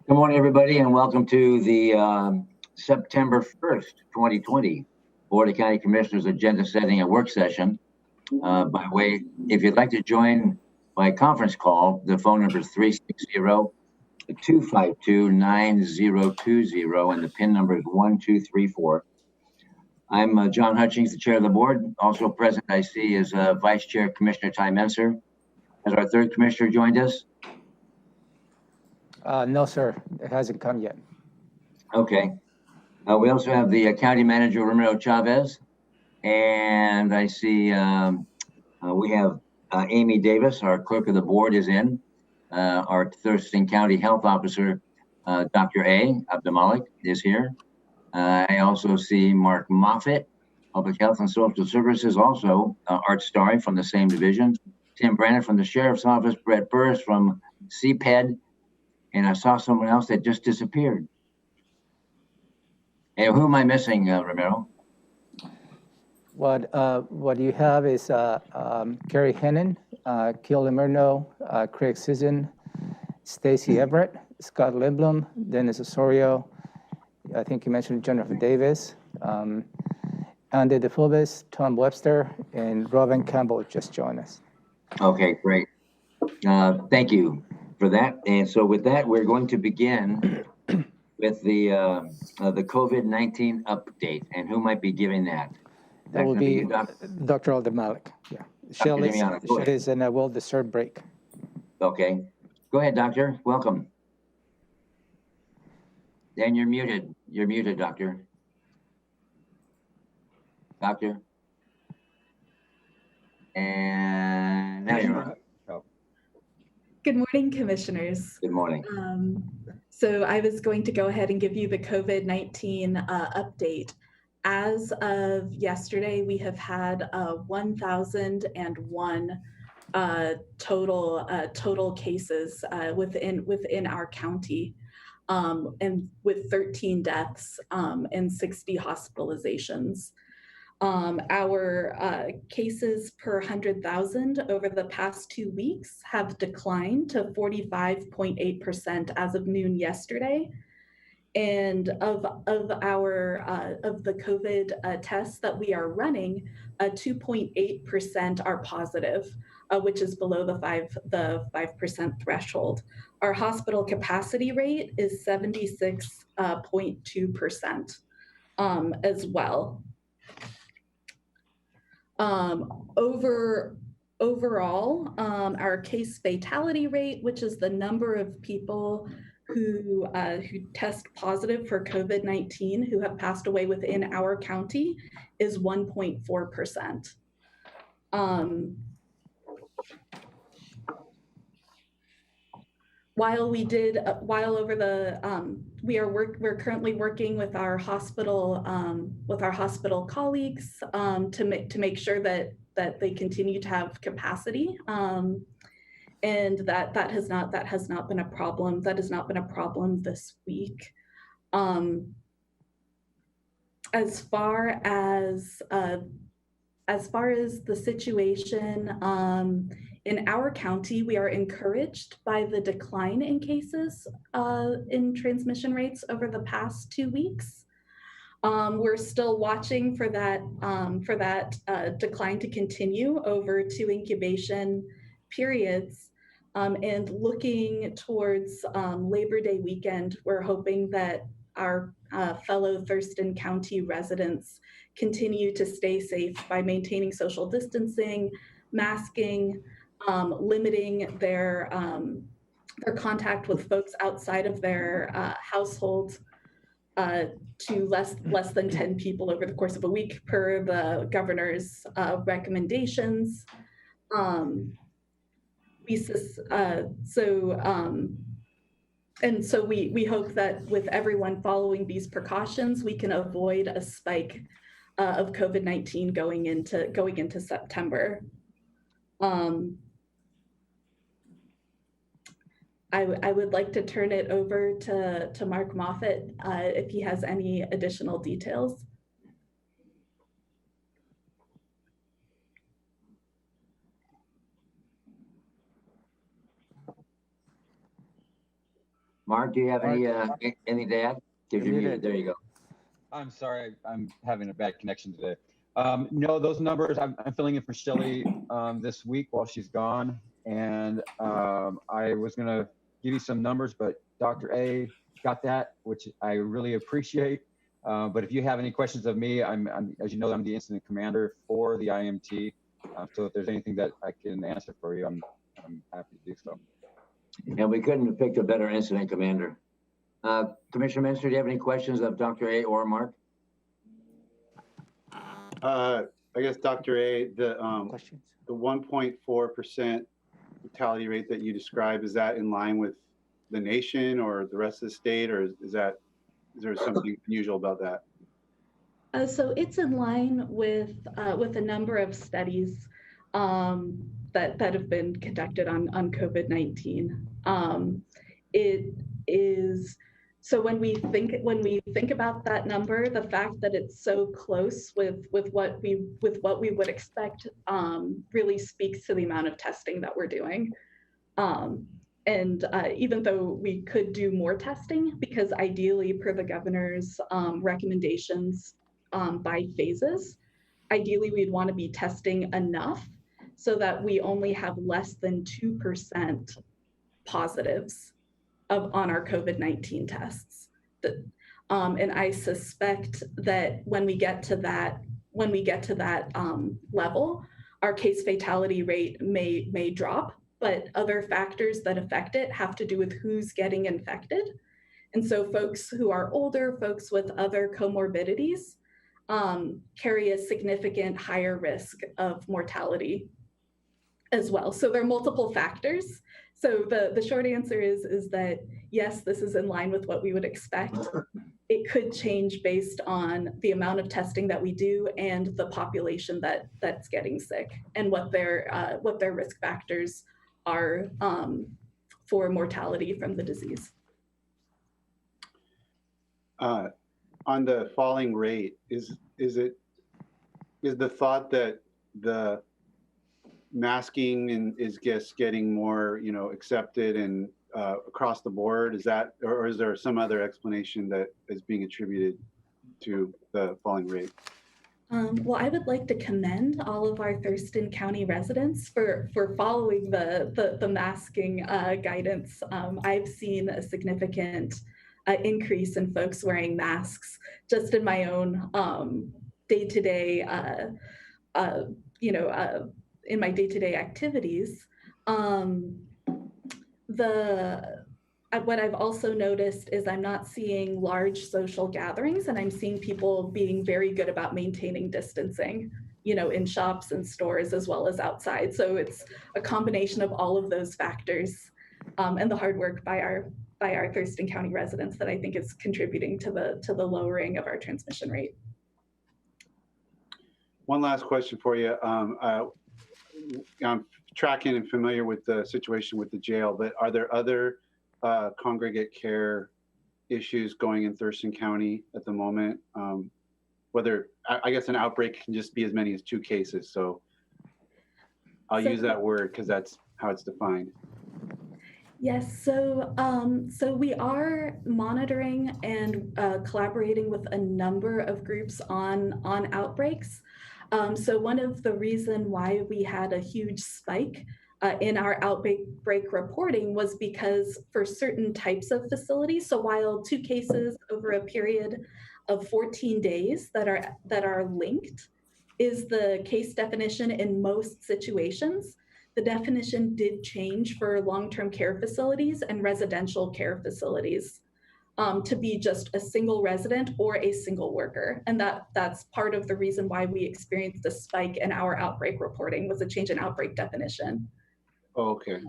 Good morning, everybody, and welcome to the September 1st, 2020 Board of County Commissioners Agenda Setting and Work Session. If you'd like to join by conference call, the phone number is 360-252-9020, and the PIN number is 1234. I'm John Hutchings, the chair of the board. Also present, I see, is Vice Chair Commissioner Ty Menser. Has our third commissioner joined us? No, sir. It hasn't come yet. Okay. We also have the county manager, Romero Chavez. And I see we have Amy Davis, our clerk of the board, is in. Our Thurston County Health Officer, Dr. A. Abdamalik, is here. I also see Mark Moffitt, Public Health and Social Services, also Art Starry from the same division. Tim Brandon from the Sheriff's Office, Brett Burris from CPED, and I saw someone else that just disappeared. And who am I missing, Romero? What you have is Gary Hennon, Gil Emerno, Craig Sisson, Stacy Everett, Scott Lindblom, Dennis Osorio. I think you mentioned Jennifer Davis, Andy DeFulvis, Tom Webster, and Robin Campbell just joined us. Okay, great. Thank you for that. And so with that, we're going to begin with the COVID-19 update. And who might be giving that? That will be Dr. Abdamalik. Yeah. Shelley's in a well-deserved break. Okay. Go ahead, doctor. Welcome. Dan, you're muted. You're muted, doctor. Doctor. And now you're on. Good morning, commissioners. Good morning. So I was going to go ahead and give you the COVID-19 update. As of yesterday, we have had 1,001 total cases within our county, and with 13 deaths and 60 hospitalizations. Our cases per 100,000 over the past 2 weeks have declined to 45.8% as of noon yesterday. And of the COVID tests that we are running, 2.8% are positive, which is below the 5% threshold. Our hospital capacity rate is 76.2% as well. Overall, our case fatality rate, which is the number of people who test positive for COVID-19 who have passed away within our county, is 1.4%. We're currently working with our hospital colleagues to make sure that they continue to have capacity, and that has not been a problem. That has not been a problem this week. As far as the situation in our county, we are encouraged by the decline in cases in transmission rates over the past 2 weeks. We're still watching for that decline to continue over 2 incubation periods, and looking towards Labor Day weekend. We're hoping that our fellow Thurston County residents continue to stay safe by maintaining social distancing, masking, limiting their contact with folks outside of their household to less than 10 people over the course of a week per the governor's recommendations. So we hope that with everyone following these precautions, we can avoid a spike of COVID-19 going into September. I would like to turn it over to Mark Moffitt if he has any additional details. Mark, do you have anything to add? If you're muted, there you go. I'm sorry, I'm having a bad connection today. No, those numbers, I'm filling in for Shelly this week while she's gone. And I was gonna give you some numbers, but Dr. A got that, which I really appreciate. But if you have any questions of me, I'm as you know, I'm the incident commander for the IMT. So if there's anything that I can answer for you, I'm happy to do so. And we couldn't have picked a better incident commander. Commissioner Minister, do you have any questions of Dr. A or Mark? I guess Dr. A, the Questions? 1.4% mortality rate that you described, is that in line with the nation or the rest of the state, or is there something unusual about that? So it's in line with a number of studies that have been conducted on COVID-19. It is so when we think about that number, the fact that it's so close with what we would expect really speaks to the amount of testing that we're doing. And even though we could do more testing, because ideally per the governor's recommendations by phases, ideally we'd want to be testing enough so that we only have less than 2% positives on our COVID-19 tests. And I suspect that when we get to that level, our case fatality rate may drop, but other factors that affect it have to do with who's getting infected. And so folks who are older, folks with other comorbidities, carry a significant higher risk of mortality as well. So there are multiple factors. So the short answer is that yes, this is in line with what we would expect. It could change based on the amount of testing that we do and the population that's getting sick and what their risk factors are for mortality from the disease. On the falling rate, is the thought that the masking is just getting more, accepted and across the board? Is that, or is there some other explanation that is being attributed to the falling rate? Well, I would like to commend all of our Thurston County residents for following the masking guidance. I've seen a significant increase in folks wearing masks just in my own day-to-day, in my day-to-day activities. What I've also noticed is I'm not seeing large social gatherings, and I'm seeing people being very good about maintaining distancing, in shops and stores as well as outside. So it's a combination of all of those factors and the hard work by our Thurston County residents that I think is contributing to the lowering of our transmission rate. One last question for you. I'm tracking and familiar with the situation with the jail, but are there other congregate care issues going in Thurston County at the moment? Whether, I guess an outbreak can just be as many as 2 cases. So I'll use that word because that's how it's defined. Yes, so we are monitoring and collaborating with a number of groups on outbreaks. So one of the reasons why we had a huge spike in our outbreak reporting was because for certain types of facilities, so while 2 cases over a period of 14 days that are linked is the case definition in most situations, the definition did change for long-term care facilities and residential care facilities to be just a single resident or a single worker. And that's part of the reason why we experienced a spike in our outbreak reporting was a change in outbreak definition. Oh, okay.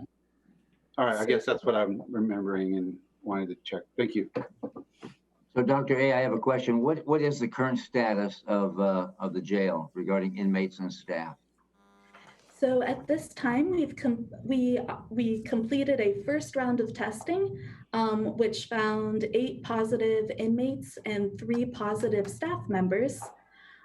All right, I guess that's what I'm remembering and wanted to check. Thank you. So Dr. A, I have a question. What is the current status of the jail regarding inmates and staff? So at this time, we completed a first round of testing, which found 8 positive inmates and 3 positive staff members.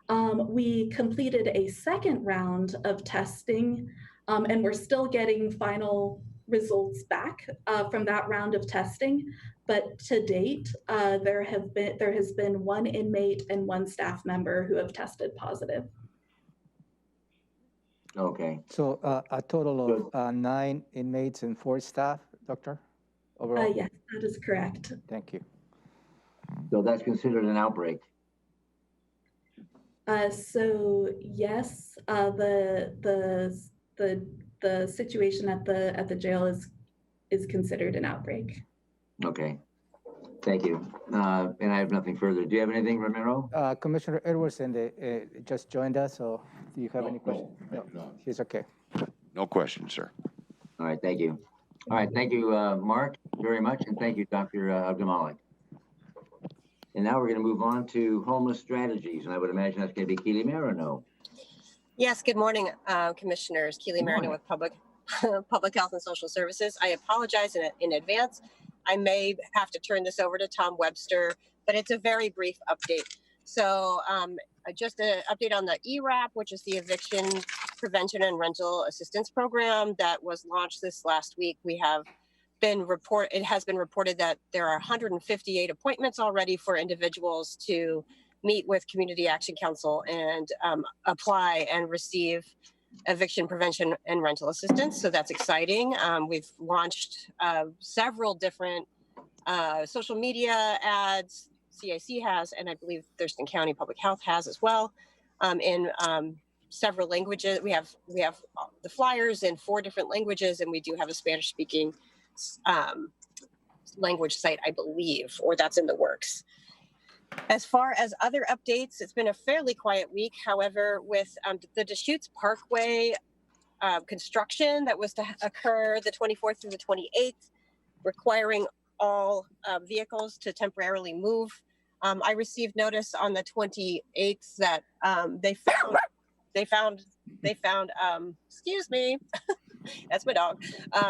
We completed a second round of testing, and we're still getting final results back from that round of testing. But to date, there has been one inmate and one staff member who have tested positive. Okay, So a total of 9 inmates and 4 staff, Doctor, overall? Yes, that is correct. Thank you. so that's considered an outbreak. So yes, the situation at the jail is considered an outbreak. Okay, thank you. And I have nothing further. Do you have anything, Ramiro? Commissioner Edwards just joined us, so do you have any questions? No, he's okay. No question, sir. All right, thank you. All right, thank you, Mark, very much, and thank you, Dr. Abdulmalik. And now we're going to move on to homeless strategies, and I would imagine that's going to be Keely Mayer, or no? Yes, good morning, Commissioners. Keely Good Marino morning. with Public Health and Social Services. I apologize in advance. I may have to turn this over to Tom Webster, but it's a very brief update. So just an update on the ERAP, which is the Eviction Prevention and Rental Assistance Program that was launched this last week. It has been reported that there are 158 appointments already for individuals to meet with Community Action Council and apply and receive eviction prevention and rental assistance. So that's exciting. We've launched several different social media ads. CIC has, and I believe Thurston County Public Health has as well, in several languages. We have the flyers in 4 different languages, and we do have a Spanish-speaking language site, I believe, or that's in the works. As far as other updates, it's been a fairly quiet week. However, with the Deschutes Parkway construction that was to occur the 24th through the 28th, requiring all vehicles to temporarily move, I received notice on the 28th that they found excuse me, that's my dog.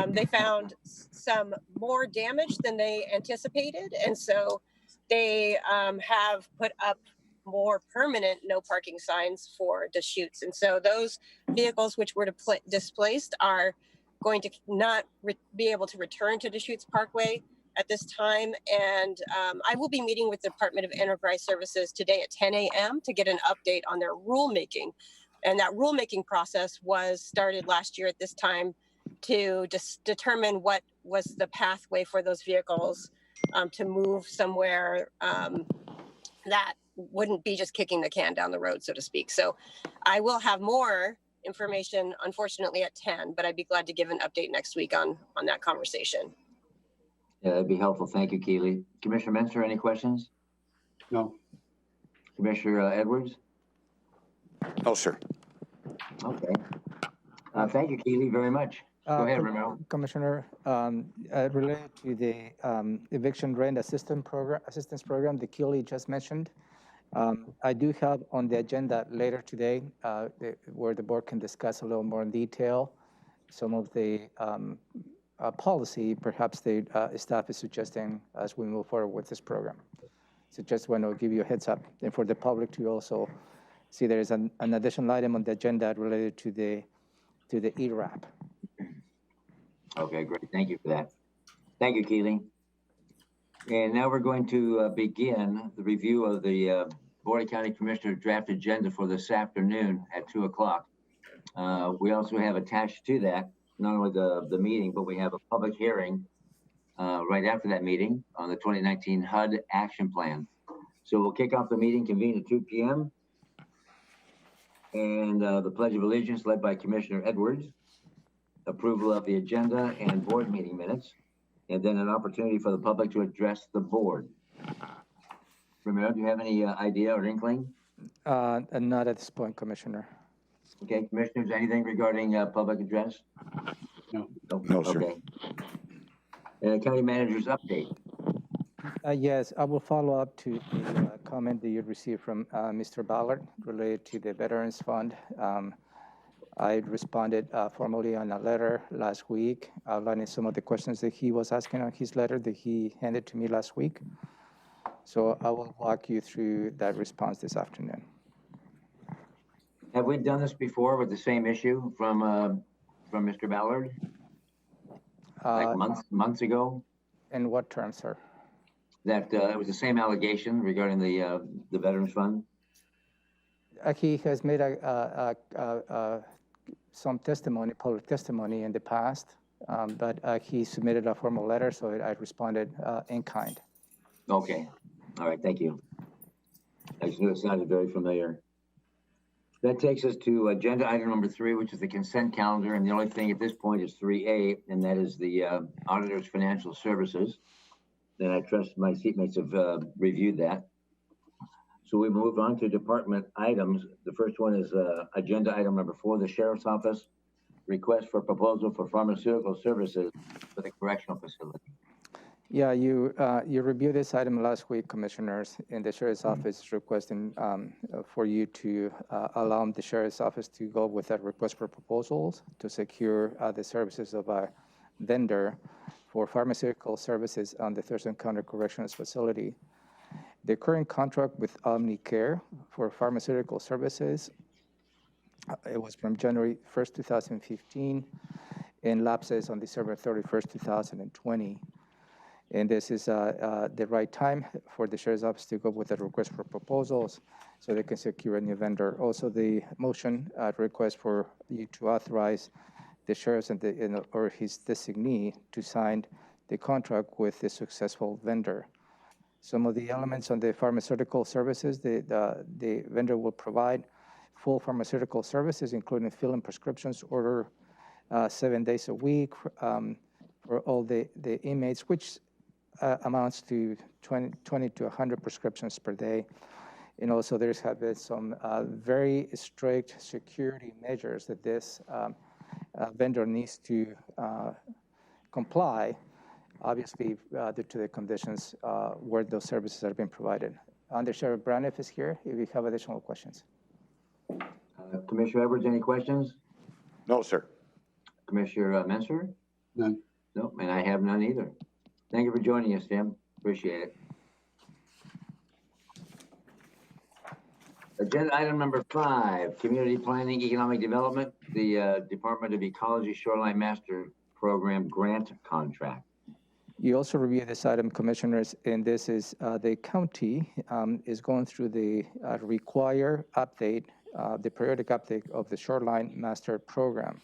They found some more damage than they anticipated, and so they have put up more permanent no parking signs for Deschutes. And so those vehicles which were displaced are going to not be able to return to Deschutes Parkway at this time. And I will be meeting with the Department of Enterprise Services today at 10 a.m. to get an update on their rulemaking. And that rulemaking process was started last year at this time to just determine what was the pathway for those vehicles to move somewhere that wouldn't be just kicking the can down the road, so to speak. So I will have more information, unfortunately, at 10, but I'd be glad to give an update next week on that conversation. Yeah, that'd be helpful. Thank you, Keely. Commissioner Menser, any questions? No. Commissioner Edwards? No, sir. Okay. Thank you, Keely, very much. Go ahead, Ramiro. Commissioner, related to the eviction rent assistance program that Keely just mentioned, I do have on the agenda later today where the board can discuss a little more in detail some of the policy perhaps the staff is suggesting as we move forward with this program. So just want to give you a heads up, and for the public to also see there is an additional item on the agenda related to the ERAP. Okay, great. Thank you for that. Thank you, Keely. And now we're going to begin the review of the Board of County Commissioner draft agenda for this afternoon at 2 o'clock. We also have attached to that not only the meeting, but we have a public hearing right after that meeting on the 2019 HUD action plan. So we'll kick off the meeting, convene at 2 p.m. And the Pledge of Allegiance led by Commissioner Edwards, approval of the agenda and board meeting minutes, and then an opportunity for the public to address the board. Ramiro, do you have any idea or inkling? Not at this point, Commissioner. Okay, commissioners, anything regarding public address? No. No, sir. Okay. County manager's update. Yes, I will follow up to the comment that you received from Mr. Ballard related to the Veterans Fund. I responded formally on a letter last week, outlining some of the questions that he was asking on his letter that he handed to me last week. So I will walk you through that response this afternoon. Have we done this before with the same issue from Mr. Ballard? like months ago. In what term, sir? That it was the same allegation regarding the Veterans Fund. He has made some testimony, public testimony in the past, but he submitted a formal letter, so I responded in kind. Okay, all right, thank you. I just knew it sounded very familiar. That takes us to agenda item number 3, which is the consent calendar, and the only thing at this point is 3A, and that is the auditor's financial services. Then I trust my seatmates have reviewed that. So we move on to department items. The first one is agenda item number 4, the Sheriff's Office, request for proposal for pharmaceutical services for the correctional facility. Yeah, you reviewed this item last week, Commissioners, and the Sheriff's Office is requesting for you to allow the Sheriff's Office to go with that request for proposals to secure the services of a vendor for pharmaceutical services on the Thurston County Corrections Facility. The current contract with Omnicare for pharmaceutical services, it was from January 1st, 2015, and lapses on December 31st, 2020. And this is the right time for the Sheriff's Office to go with a request for proposals so they can secure a new vendor. Also, the motion request for you to authorize the Sheriff's or his designee to sign the contract with the successful vendor. Some of the elements on the pharmaceutical services, the vendor will provide full pharmaceutical services, including filling prescriptions, order 7 days a week for all the inmates, which amounts to 20 to 100 prescriptions per day. And also there's have been some very strict security measures that this vendor needs to comply, obviously due to the conditions where those services are being provided. Under Sheriff Braniff is here if you have additional questions. Commissioner Edwards, any questions? No, sir. Commissioner Menser? None. No, and I have none either. Thank you for joining us, Tim. Appreciate it. Agenda item number 5, Community Planning, Economic Development, the Department of Ecology Shoreline Master Program Grant Contract. You also review this item, Commissioners, and this is the county is going through the require update, the periodic update of the Shoreline Master Program.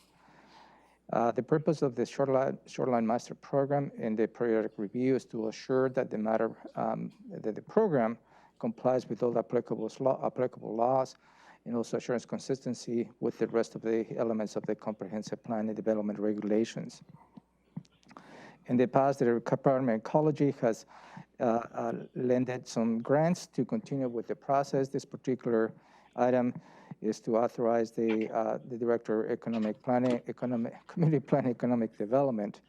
The purpose of the Shoreline Master Program and the periodic review is to assure that that the program complies with all applicable laws and also assures consistency with the rest of the elements of the comprehensive plan and development regulations. In the past, the Department of Ecology has lended some grants to continue with the process. This particular item is to authorize the Director of Community Planning, Economic Development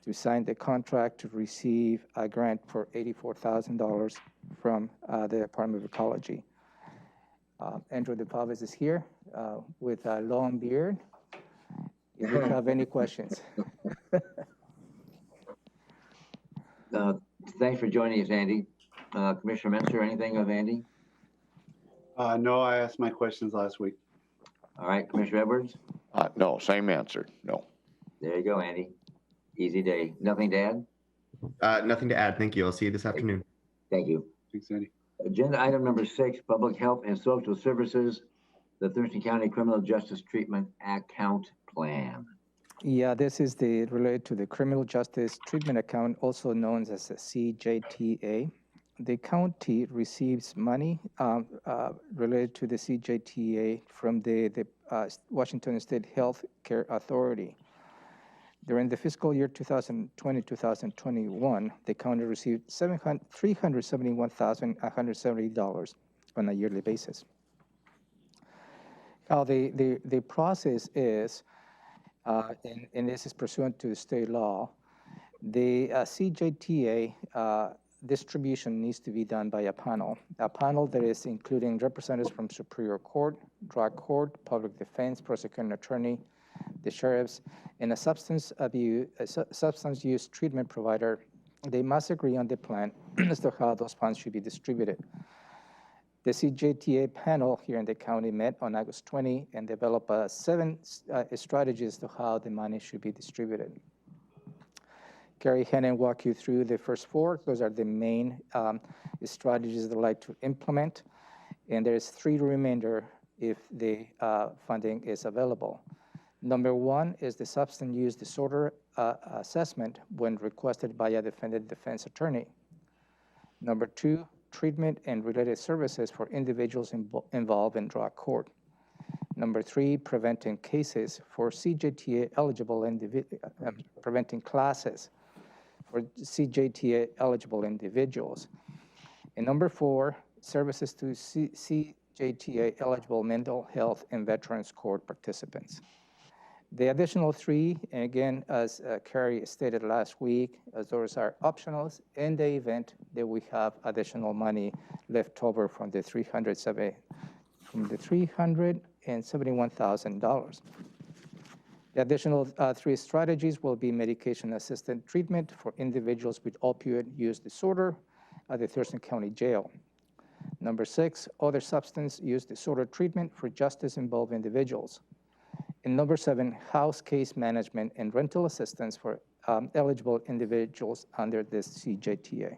to sign the contract to receive a grant for $84,000 from the Department of Ecology. Andrew DePavis is here with a long beard. If you have any questions. Thanks for joining us, Andy. Commissioner Menser, anything of Andy? No, I asked my questions last week. All right, Commissioner Edwards? No, same answer. No. There you go, Andy. Easy day. Nothing to add? Nothing to add. Thank you. I'll see you this afternoon. Thank you. Thanks, Andy. Agenda item number 6, Public Health and Social Services, the Thurston County Criminal Justice Treatment Account Plan. Yeah, this is related to the Criminal Justice Treatment Account, also known as a CJTA. The county receives money related to the CJTA from the Washington State Health Care Authority. During the fiscal year 2020-2021, the county received $371,170 on a yearly basis. Now, the process is, and this is pursuant to state law, the CJTA distribution needs to be done by a panel that is including representatives from Superior Court, Drug Court, Public Defense, Prosecuting Attorney, the sheriffs, and a substance use treatment provider. They must agree on the plan as to how those funds should be distributed. The CJTA panel here in the county met on August 20 and developed 7 strategies to how the money should be distributed. Gary Hennon walk you through the first four. Those are the main strategies they'd like to implement. And there's 3 remainder if the funding is available. Number 1 is the substance use disorder assessment when requested by a defendant defense attorney. Number 2, treatment and related services for individuals involved in drug court. Number 3, preventing cases for CJTA eligible preventing classes for CJTA eligible individuals. And number 4, services to CJTA eligible mental health and veterans court participants. The additional 3, and again, as Carrie stated last week, as those are optionals in the event that we have additional money left over from the $371,000. The additional 3 strategies will be medication-assisted treatment for individuals with opioid use disorder at the Thurston County Jail. Number 6, other substance use disorder treatment for justice-involved individuals. And number 7, house case management and rental assistance for eligible individuals under this CJTA.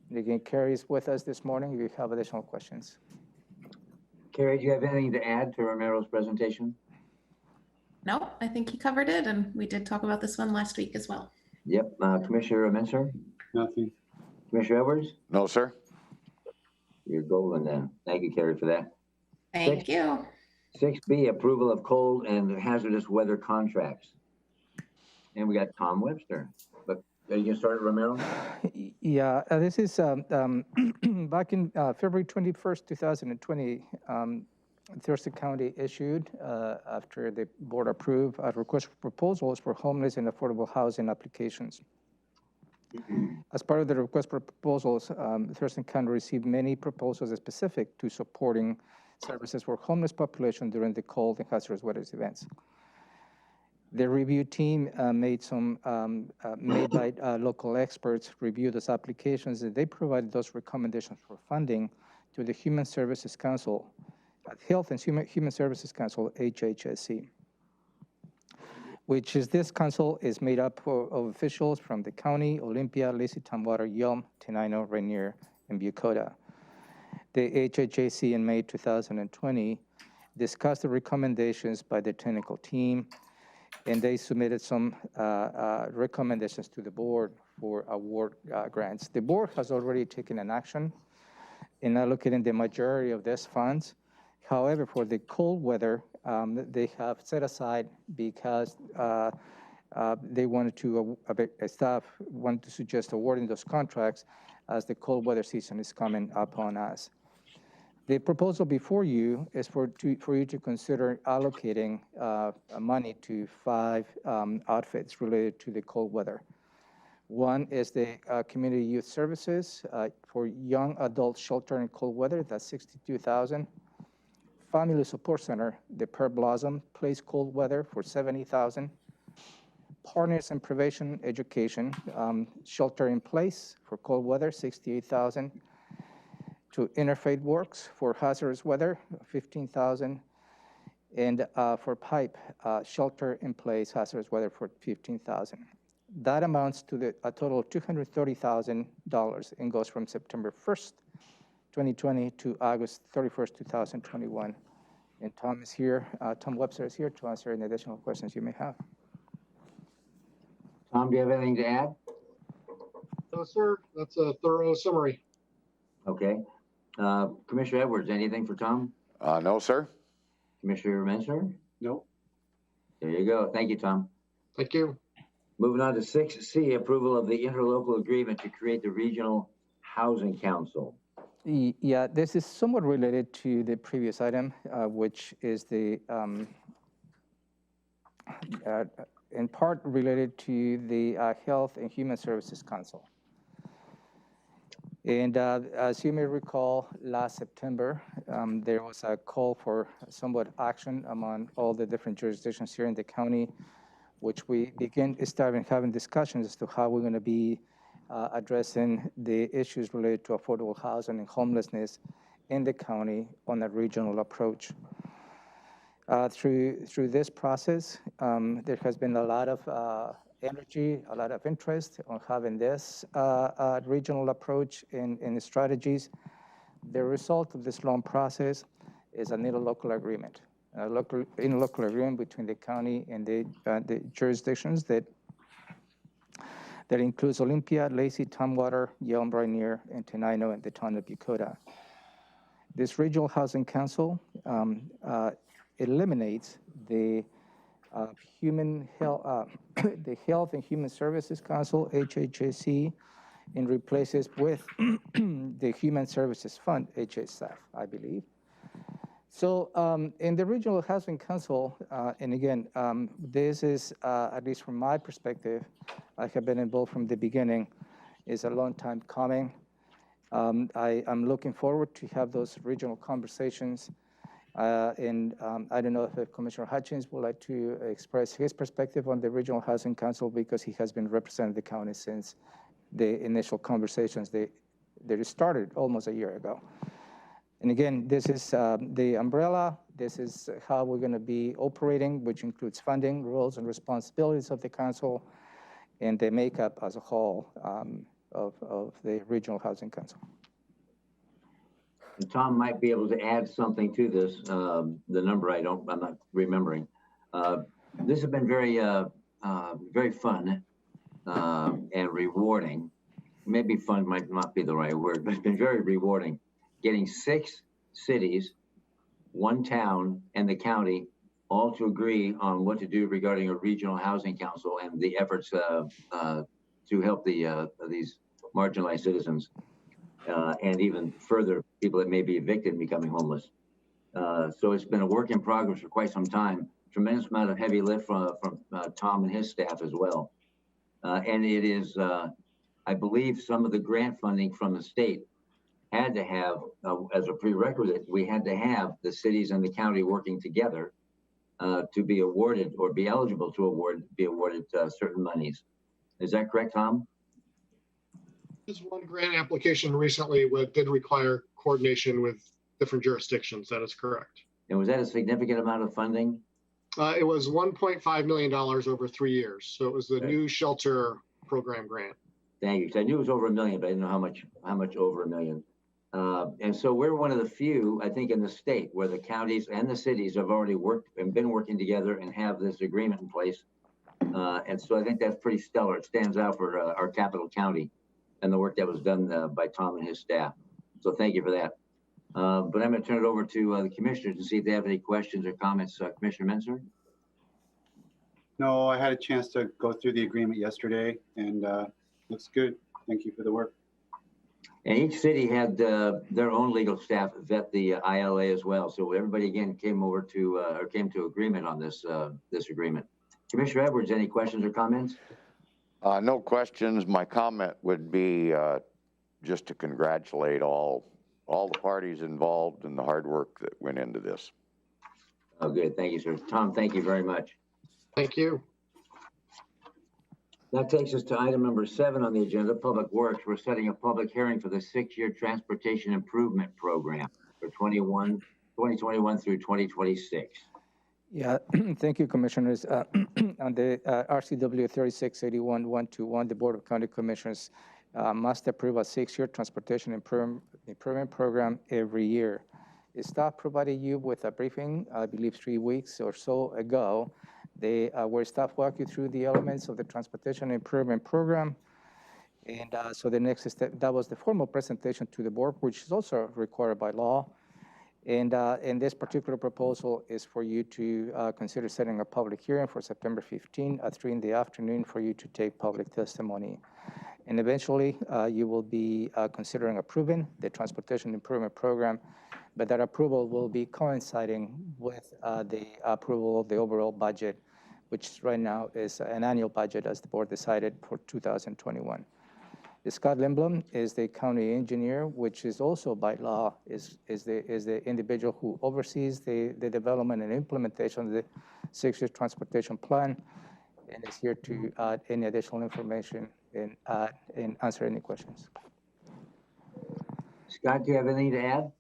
And again, Carrie is with us this morning if you have additional questions. Carrie, do you have anything to add to Romero's presentation? No, I think he covered it, and we did talk about this one last week as well. Yep. Commissioner Menser? Nothing. Commissioner Edwards? No, sir. You're golden then. Thank you, Carrie, for that. Thank you. 6B, approval of cold and hazardous weather contracts. And we got Tom Webster. But are you going to start, Romero? Yeah, this is back in February 21st, 2020, Thurston County issued, after the board approved, a request for proposals for homeless and affordable housing applications. As part of the request for proposals, Thurston County received many proposals specific to supporting services for homeless population during the cold and hazardous weather events. The review team made by local experts review those applications, and they provided those recommendations for funding to the Human Services Council, Health and Human Services Council, HHSC, which is this council is made up of officials from the county, Olympia, Lacey, Tumwater, Yelm, Tenino, Rainier, and Bucota. The HHAC in May 2020 discussed the recommendations by the technical team, and they submitted some recommendations to the board for award grants. The board has already taken an action in allocating the majority of these funds. However, for the cold weather, they have set aside because they wanted to, staff wanted to suggest awarding those contracts as the cold weather season is coming upon us. The proposal before you is for you to consider allocating money to 5 outfits related to the cold weather. One is the Community Youth Services for Young Adult Shelter in Cold Weather, that's $62,000. Family Support Center, the Per Blossom Place Cold Weather for $70,000. Partners in Prevention Education, Shelter in Place for Cold Weather, $68,000. To Interfaith Works for hazardous weather, $15,000, and for PIPE, Shelter in Place hazardous weather for $15,000. That amounts to a total of $230,000 and goes from September 1st, 2020 to August 31st, 2021. And Tom is here, Tom Webster is here to answer any additional questions you may have. Tom, do you have anything to add? No, sir. That's a thorough summary. Okay. Commissioner Edwards, anything for Tom? No, sir. Commissioner Menser? Nope. There you go. Thank you, Tom. Thank you. Moving on to 6C, approval of the interlocal agreement to create the Regional Housing Council. Yeah, this is somewhat related to the previous item, which is the, in part related to the Health and Human Services Council. And as you may recall, last September, there was a call for somewhat action among all the different jurisdictions here in the county, which we started having discussions as to how we're going to be addressing the issues related to affordable housing and homelessness in the county on a regional approach. Through this process, there has been a lot of energy, a lot of interest on having this regional approach in strategies. The result of this long process is a interlocal agreement, a interlocal agreement between the county and the jurisdictions that includes Olympia, Lacey, Tumwater, Yelm, Rainier, and Tenino, and the town of Bucota. This Regional Housing Council eliminates the Human Health, the Health and Human Services Council, HHSC, and replaces with the Human Services Fund, HSF, I believe. So in the Regional Housing Council, and again, this is, at least from my perspective, I have been involved from the beginning, is a long time coming. I'm looking forward to have those regional conversations. And I don't know if Commissioner Hutchins would like to express his perspective on the Regional Housing Council, because he has been representing the county since the initial conversations that started almost a year ago. And again, this is the umbrella. This is how we're going to be operating, which includes funding, roles, and responsibilities of the council, and the makeup as a whole of the Regional Housing Council. And Tom might be able to add something to this. The number I'm not remembering. This has been very, very fun and rewarding. Maybe fun might not be the right word, but it's been very rewarding. Getting 6 cities, 1 town, and the county all to agree on what to do regarding a regional housing council and the efforts to help these marginalized citizens. And even further, people that may be evicted and becoming homeless. So it's been a work in progress for quite some time. Tremendous amount of heavy lift from Tom and his staff as well. And it is, I believe, some of the grant funding from the state had to have, as a prerequisite, we had to have the cities and the county working together to be awarded or be eligible to be awarded certain monies. Is that correct, Tom? There's one grant application recently that did require coordination with different jurisdictions. That is correct. And was that a significant amount of funding? It was $1.5 million over 3 years. So it was the new shelter program grant. Thank you. I knew it was over $1 million, but I didn't know how much over $1 million. And so we're one of the few, I think, in the state where the counties and the cities have already worked and been working together and have this agreement in place. And so I think that's pretty stellar. It stands out for our capital county and the work that was done by Tom and his staff. So thank you for that. But I'm going to turn it over to the commissioners to see if they have any questions or comments. Commissioner Menser? No, I had a chance to go through the agreement yesterday, and looks good. Thank you for the work. And each city had their own legal staff vet the ILA as well. So everybody again came over to or came to agreement on this this agreement. Commissioner Edwards, any questions or comments? No questions. My comment would be just to congratulate all the parties involved and the hard work that went into this. Oh, good. Thank you, sir. Tom, thank you very much. Thank you. That takes us to item number 7 on the agenda, Public Works. We're setting a public hearing for the 6-year Transportation Improvement Program for 2021 through 2026. Yeah, thank you, Commissioners. On the RCW 3681-121, the Board of County Commissioners must approve a 6-year transportation improvement program every year. Staff provided you with a briefing, I believe 3 weeks or so ago. Where staff walk you through the elements of the transportation improvement program. And so the next step, that was the formal presentation to the board, which is also required by law. And this particular proposal is for you to consider setting a public hearing for September 15 at 3 in the afternoon for you to take public testimony. And eventually you will be considering approving the transportation improvement program, but that approval will be coinciding with the approval of the overall budget, which right now is an annual budget as the board decided for 2021. Scott Lindblom is the county engineer, which is also by law is the individual who oversees the development and implementation of the 6-year transportation plan, and is here to add any additional information and answer any questions. Scott, do you have anything to add?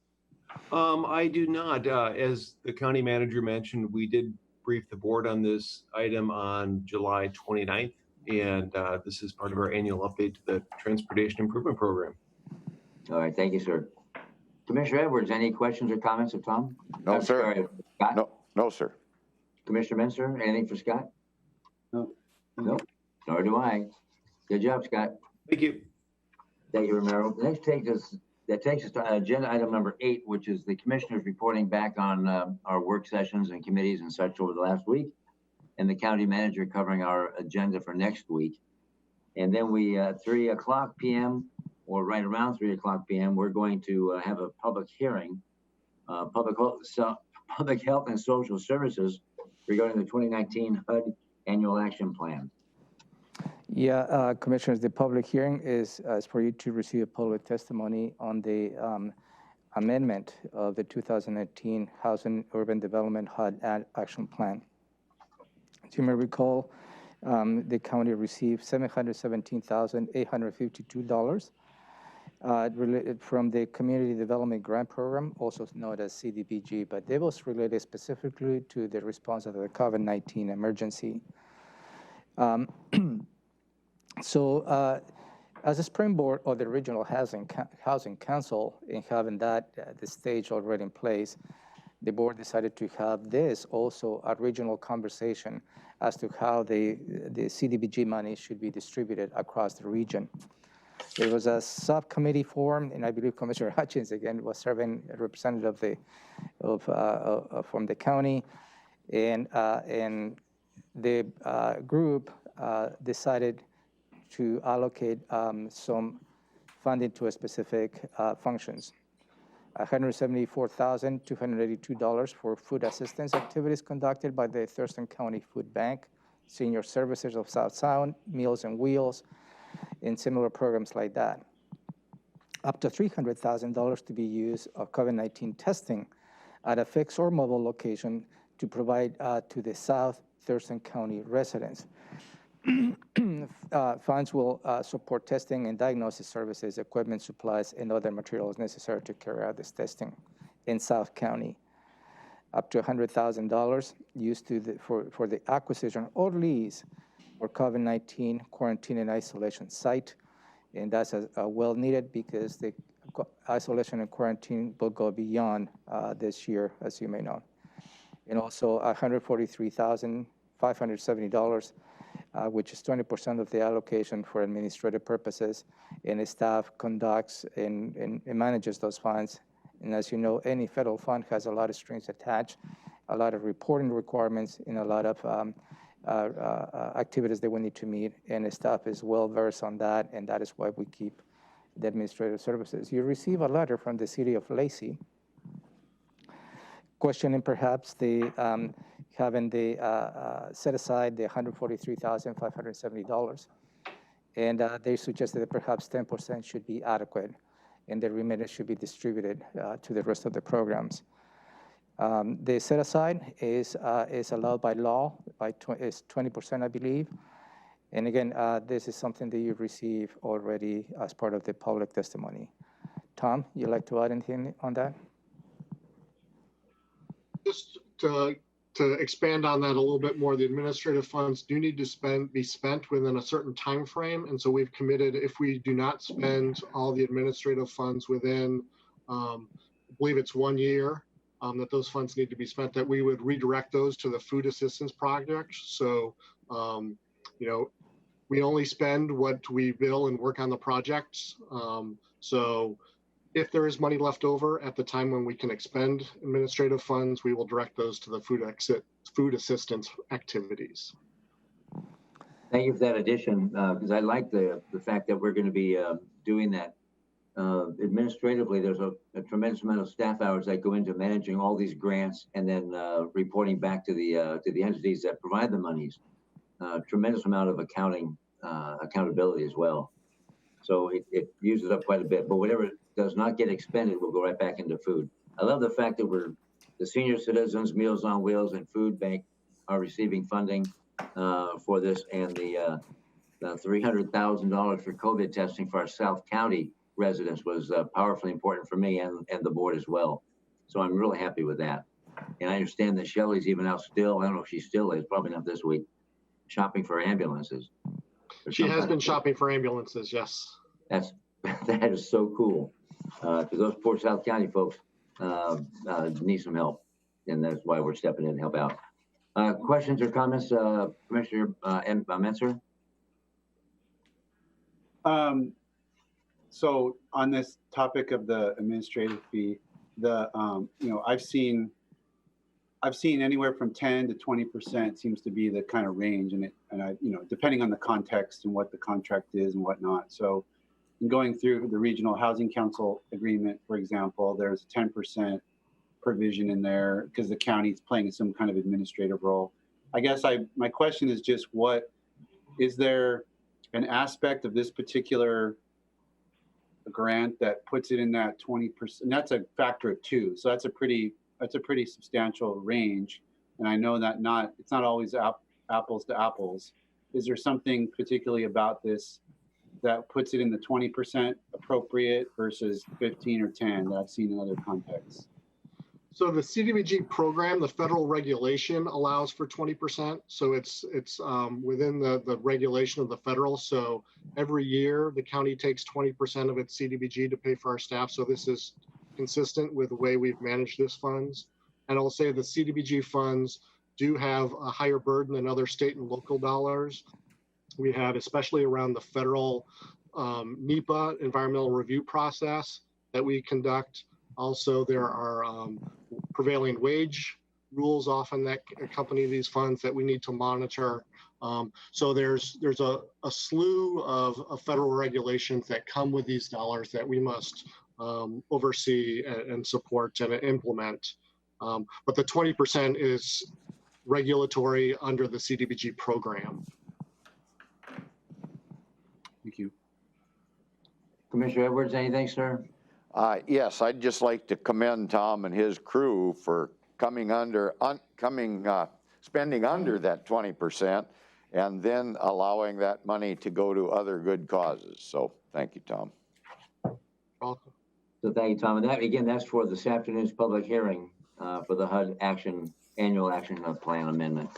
I do not. As the county manager mentioned, we did brief the board on this item on July 29th. And this is part of our annual update to the Transportation Improvement Program. All right, thank you, sir. Commissioner Edwards, any questions or comments of Tom? No, I'm sir. sorry, Scott? No, sir. Commissioner Minster, anything for Scott? No. No, nor do I. Good job, Scott. Thank you. Thank you, Romero. That takes us to agenda item number 8, which is the commissioners reporting back on our work sessions and committees and such over the last week, and the county manager covering our agenda for next week. And then we, 3 o'clock p.m., or right around 3 o'clock p.m., we're going to have a public hearing, public health and social services regarding the 2019 HUD annual action plan. Yeah, Commissioners, the public hearing is for you to receive a public testimony on the amendment of the 2019 Housing Urban Development HUD Action Plan. As you may recall, the county received $717,852 related from the Community Development Grant Program, also known as CDBG, but it was related specifically to the response of the COVID-19 emergency. So as a springboard of the Regional Housing Council, in having that the stage already in place, the board decided to have this also a regional conversation as to how the CDBG money should be distributed across the region. There was a subcommittee formed, and I believe Commissioner Hutchins again was serving a representative from the county, and the group decided to allocate some funding to a specific functions. $174,282 for food assistance activities conducted by the Thurston County Food Bank, Senior Services of South Sound, Meals and Wheels, and similar programs like that. Up to $300,000 to be used of COVID-19 testing at a fixed or mobile location to provide to the South Thurston County residents. Funds will support testing and diagnosis services, equipment, supplies, and other materials necessary to carry out this testing in South County. Up to $100,000 used for the acquisition or lease for COVID-19 quarantine and isolation site. And that's well needed because the isolation and quarantine will go beyond this year, as you may know. And also $143,570, which is 20% of the allocation for administrative purposes, and the staff conducts and manages those funds. And as you know, any federal fund has a lot of strings attached, a lot of reporting requirements, and a lot of activities that we need to meet, and the staff is well versed on that, and that is why we keep the administrative services. You receive a letter from the city of Lacey questioning perhaps the having the set aside the $143,570, and they suggested that perhaps 10% should be adequate, and the remainder should be distributed to the rest of the programs. The set aside is allowed by law, is 20%, I believe. And again, this is something that you receive already as part of the public testimony. Tom, you'd like to add anything on that? Just to expand on that a little bit more, the administrative funds do need to be spent within a certain time frame, and so we've committed, if we do not spend all the administrative funds within, I believe it's 1 year, that those funds need to be spent, that we would redirect those to the food assistance project. So, we only spend what we bill and work on the projects. So if there is money left over at the time when we can expend administrative funds, we will direct those to the food assistance activities. Thank you for that addition, because I like the fact that we're going to be doing that. Administratively, there's a tremendous amount of staff hours that go into managing all these grants and then reporting back to the entities that provide the monies. Tremendous amount of accountability as well. So it uses up quite a bit, but whatever does not get expended will go right back into food. I love the fact that the senior citizens, Meals on Wheels, and Food Bank are receiving funding for this, and the $300,000 for COVID testing for our South County residents was powerfully important for me and the board as well. So I'm really happy with that. And I understand that Shelley's even out still, I don't know if she still is, probably not this week, shopping for ambulances. She has been shopping for ambulances, yes. That is so cool. Because those poor South County folks need some help. And that's why we're stepping in and help out. Questions or comments, Commissioner Menser? So on this topic of the administrative fee, I've seen anywhere from 10 to 20% seems to be the kind of range, and depending on the context and what the contract is and whatnot. So in going through the Regional Housing Council agreement, for example, there's a 10% provision in there because the county's playing some kind of administrative role. I guess my question is just, what is there an aspect of this particular grant that puts it in that 20%? And that's a factor of 2, so that's a pretty substantial range. And I know that it's not always apples to apples. Is there something particularly about this that puts it in the 20% appropriate versus 15 or 10 that I've seen in other contexts? So the CDBG program, the federal regulation allows for 20%. So it's within the regulation of the federal. So every year the county takes 20% of its CDBG to pay for our staff. So this is consistent with the way we've managed this funds. And I'll say the CDBG funds do have a higher burden than other state and local dollars. We have, especially around the federal NEPA environmental review process that we conduct. Also, there are prevailing wage rules often that accompany these funds that we need to monitor. So there's a slew of federal regulations that come with these dollars that we must oversee and support and implement. But the 20% is regulatory under the CDBG program. Thank you. Commissioner Edwards, anything, sir? Yes, I'd just like to commend Tom and his crew for spending under that 20% and then allowing that money to go to other good causes. So thank you, Tom. Welcome. So thank you, Tom. And that, again, that's for this afternoon's public hearing for the HUD annual action plan amendment.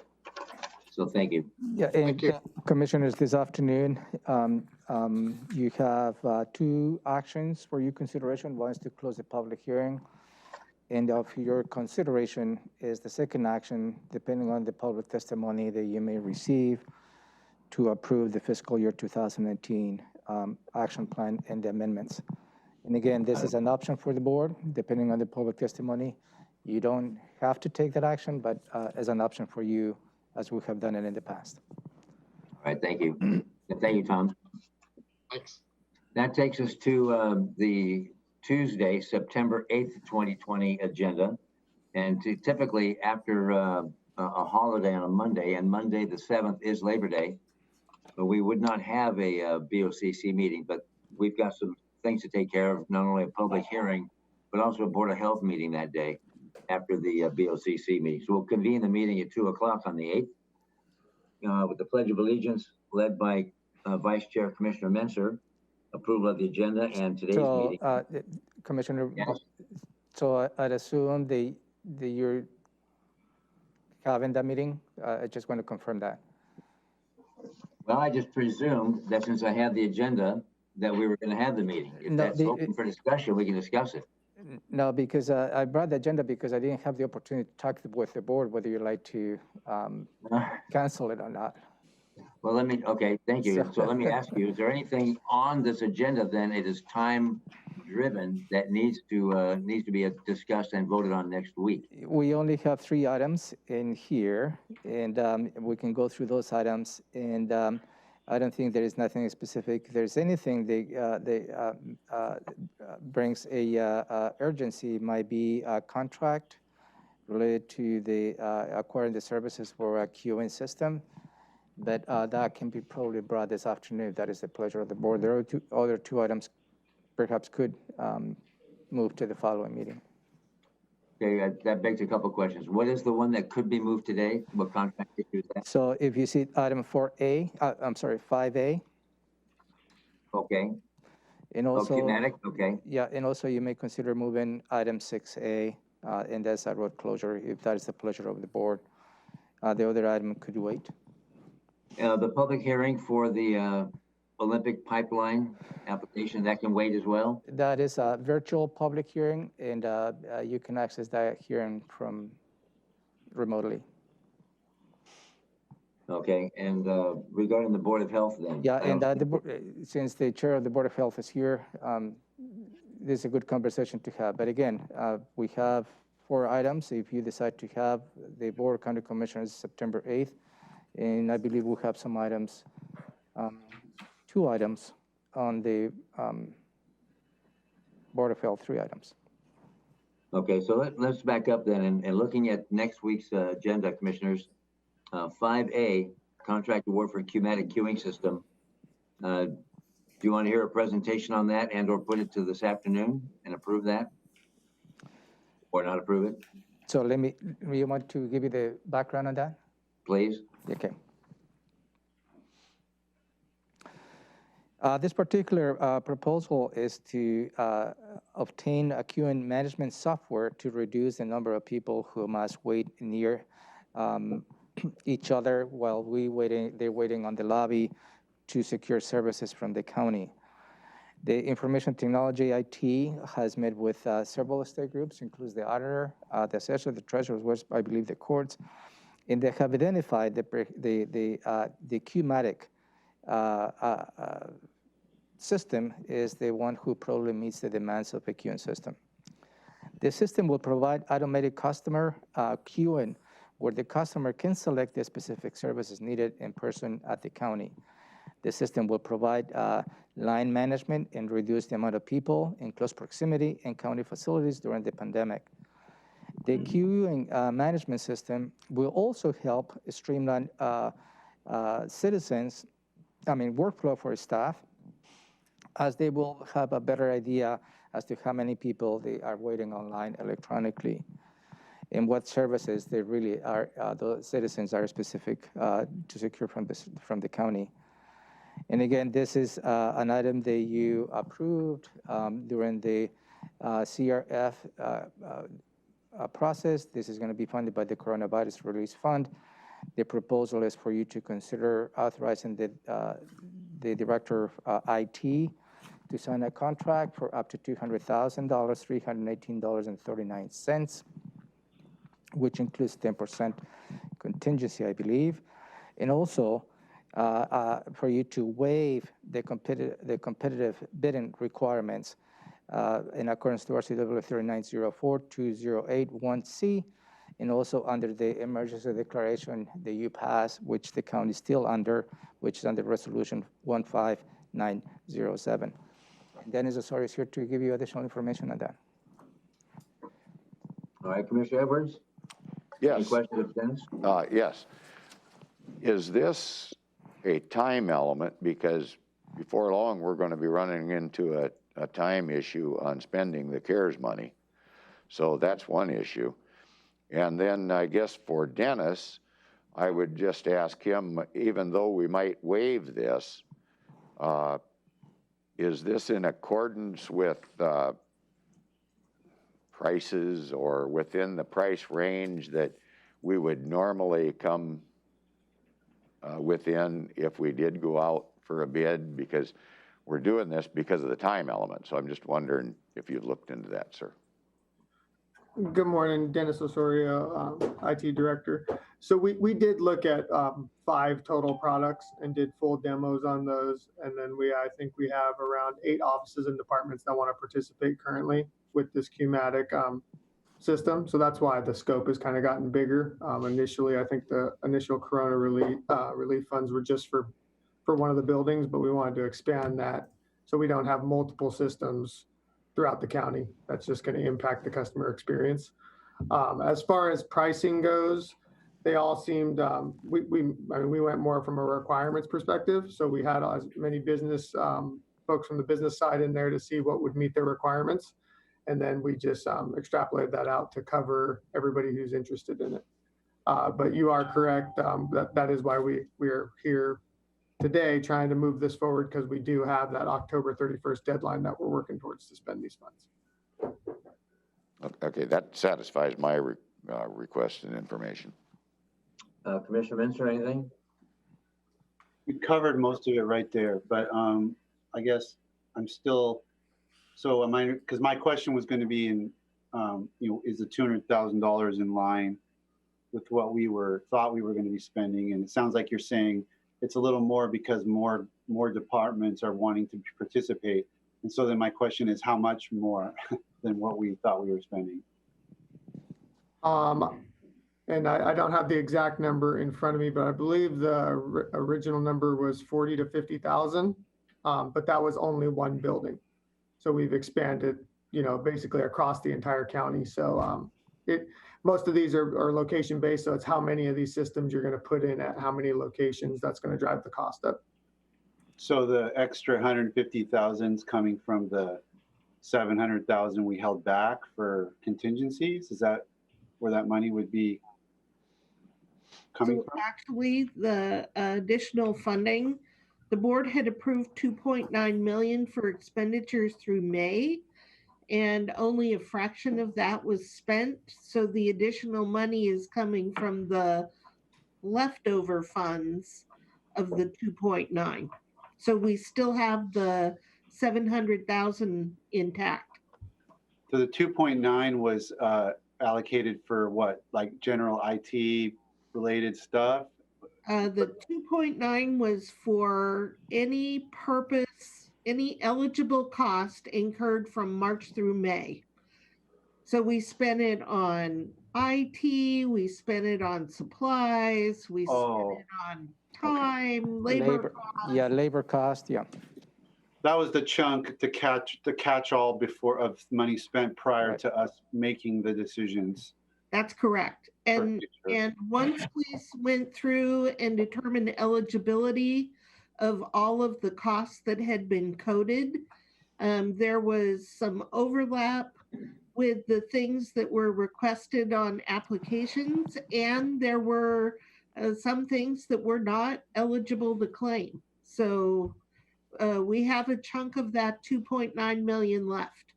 So thank you. Yeah, and commissioners, this afternoon, you have 2 actions for your consideration. One is to close the public hearing. And of your consideration is the second action, depending on the public testimony that you may receive, to approve the fiscal year 2019 action plan and the amendments. And again, this is an option for the board, depending on the public testimony. You don't have to take that action, but as an option for you, as we have done it in the past. All right, thank you. And thank you, Tom. Thanks. That takes us to the Tuesday, September 8th, 2020 agenda. And typically after a holiday on a Monday, and Monday the 7th is Labor Day, but we would not have a BoCC meeting, but we've got some things to take care of, not only a public hearing, but also a Board of Health meeting that day after the BoCC meeting. So we'll convene the meeting at 2 o'clock on the 8th with the Pledge of Allegiance led by Vice Chair Commissioner Menser, approval of the agenda and today's meeting. Commissioner, yes. So I'd assume you're having that meeting. I just want to confirm that. Well, I just presumed that since I had the agenda, that we were going to have the meeting. If that's open for discussion, we can discuss it. No, because I brought the agenda because I didn't have the opportunity to talk with the board whether you'd like to cancel it or not. Well, okay, thank you. So let me ask you, is there anything on this agenda then it is time driven that needs to be discussed and voted on next week? We only have 3 items in here, and we can go through those items. And I don't think there is nothing specific. If there's anything that brings a urgency, might be a contract related to the acquiring the services for a queuing system. But that can be probably brought this afternoon if that is the pleasure of the board. There are other two items perhaps could move to the following meeting. Okay, that begs a couple of questions. What is the one that could be moved today? What contract issue is that? So if you see item 4A, I'm sorry, 5A. Okay. And also, okay. Yeah, and also you may consider moving item 6A, and that's a road closure, if that is the pleasure of the board. The other item could wait. The public hearing for the Olympic pipeline application, that can wait as well? That is a virtual public hearing, and you can access that hearing from remotely. Okay, and regarding the Board of Health then? Yeah, I and don't- since the chair of the Board of Health is here, this is a good conversation to have. But again, we have 4 items. If you decide to have the Board of County Commissioners September 8th, and I believe we'll have some items, 2 items on the Board of Health, 3 items. Okay, so let's back up then, and looking at next week's agenda, Commissioners, 5A, contract award for Qmatic queuing system. Do you want to hear a presentation on that and or put it to this afternoon and approve that? Or not approve it, So you want to give you the background on that? please? Okay. This particular proposal is to obtain a queuing management software to reduce the number of people who must wait near each other while they're waiting on the lobby to secure services from the county. The information technology IT has met with several state groups, includes the auditor, the assessor, the treasurer, was I believe the courts, and they have identified the Qmatic system is the one who probably meets the demands of a queuing system. The system will provide automated customer queuing, where the customer can select the specific services needed in person at the county. The system will provide line management and reduce the amount of people in close proximity in county facilities during the pandemic. The queuing management system will also help streamline workflow for staff, as they will have a better idea as to how many people they are waiting online electronically and what services they really are, the citizens are specific to secure from the county. And again, this is an item that you approved during the CRF process. This is going to be funded by the Coronavirus Relief Fund. The proposal is for you to consider authorizing the director of IT to sign a contract for up to $200,000, $318.39, which includes 10% contingency, I believe, and also for you to waive the competitive bidding requirements in accordance to RCW 3904-2081C, and also under the emergency declaration that you passed, which the county is still under, which is under Resolution 15907. Dennis Osorio is here to give you additional information on that. All right, Commissioner Edwards? Yes. Any questions of Dennis? Yes. Is this a time element? Because before long, we're going to be running into a time issue on spending the CARES money. So that's one issue. And then I guess for Dennis, I would just ask him, even though we might waive this, is this in accordance with prices or within the price range that we would normally come within if we did go out for a bid? Because we're doing this because of the time element. So I'm just wondering if you've looked into that, sir. Good morning, Dennis Osorio, IT Director. So we did look at 5 total products and did full demos on those. And then I think we have around 8 offices and departments that want to participate currently with this Qmatic system. So that's why the scope has kind of gotten bigger. Initially, I think the initial Corona relief funds were just for one of the buildings, but we wanted to expand that so we don't have multiple systems throughout the county. That's just going to impact the customer experience. As far as pricing goes, they all seemed, we went more from a requirements perspective. So we had as many business folks from the business side in there to see what would meet their requirements. And then we just extrapolated that out to cover everybody who's interested in it. But you are correct. That is why we are here today trying to move this forward, because we do have that October 31st deadline that we're working towards to spend these funds. Okay, that satisfies my request and information. Commissioner Minster, anything? You covered most of it right there, but I guess I'm still, so am I, because my question was going to be in, is the $200,000 in line with what we thought we were going to be spending? And it sounds like you're saying it's a little more because more departments are wanting to participate. And so then my question is, how much more than what we thought we were spending? And I don't have the exact number in front of me, but I believe the original number was 40 to 50,000. But that was only one building. So we've expanded, basically across the entire county. So most of these are location based. So it's how many of these systems you're going to put in at how many locations that's going to drive the cost up. So the extra 150,000 is coming from the 700,000 we held back for contingencies? Is that where that money would be coming from? Actually, the additional funding, the board had approved 2.9 million for expenditures through May, and only a fraction of that was spent. So the additional money is coming from the leftover funds of the 2.9. So we still have the 700,000 intact. So the 2.9 was allocated for what, like general IT related stuff? The 2.9 was for any purpose, any eligible cost incurred from March through May. So we spent it on IT, we spent it on supplies, we spent it on time, labor cost. Yeah, labor cost, yeah. That was the chunk to catch all before of money spent prior to us making the decisions. That's correct. And once we went through and determined eligibility of all of the costs that had been coded, there was some overlap with the things that were requested on applications, and there were some things that were not eligible to claim. So we have a chunk of that 2.9 million left.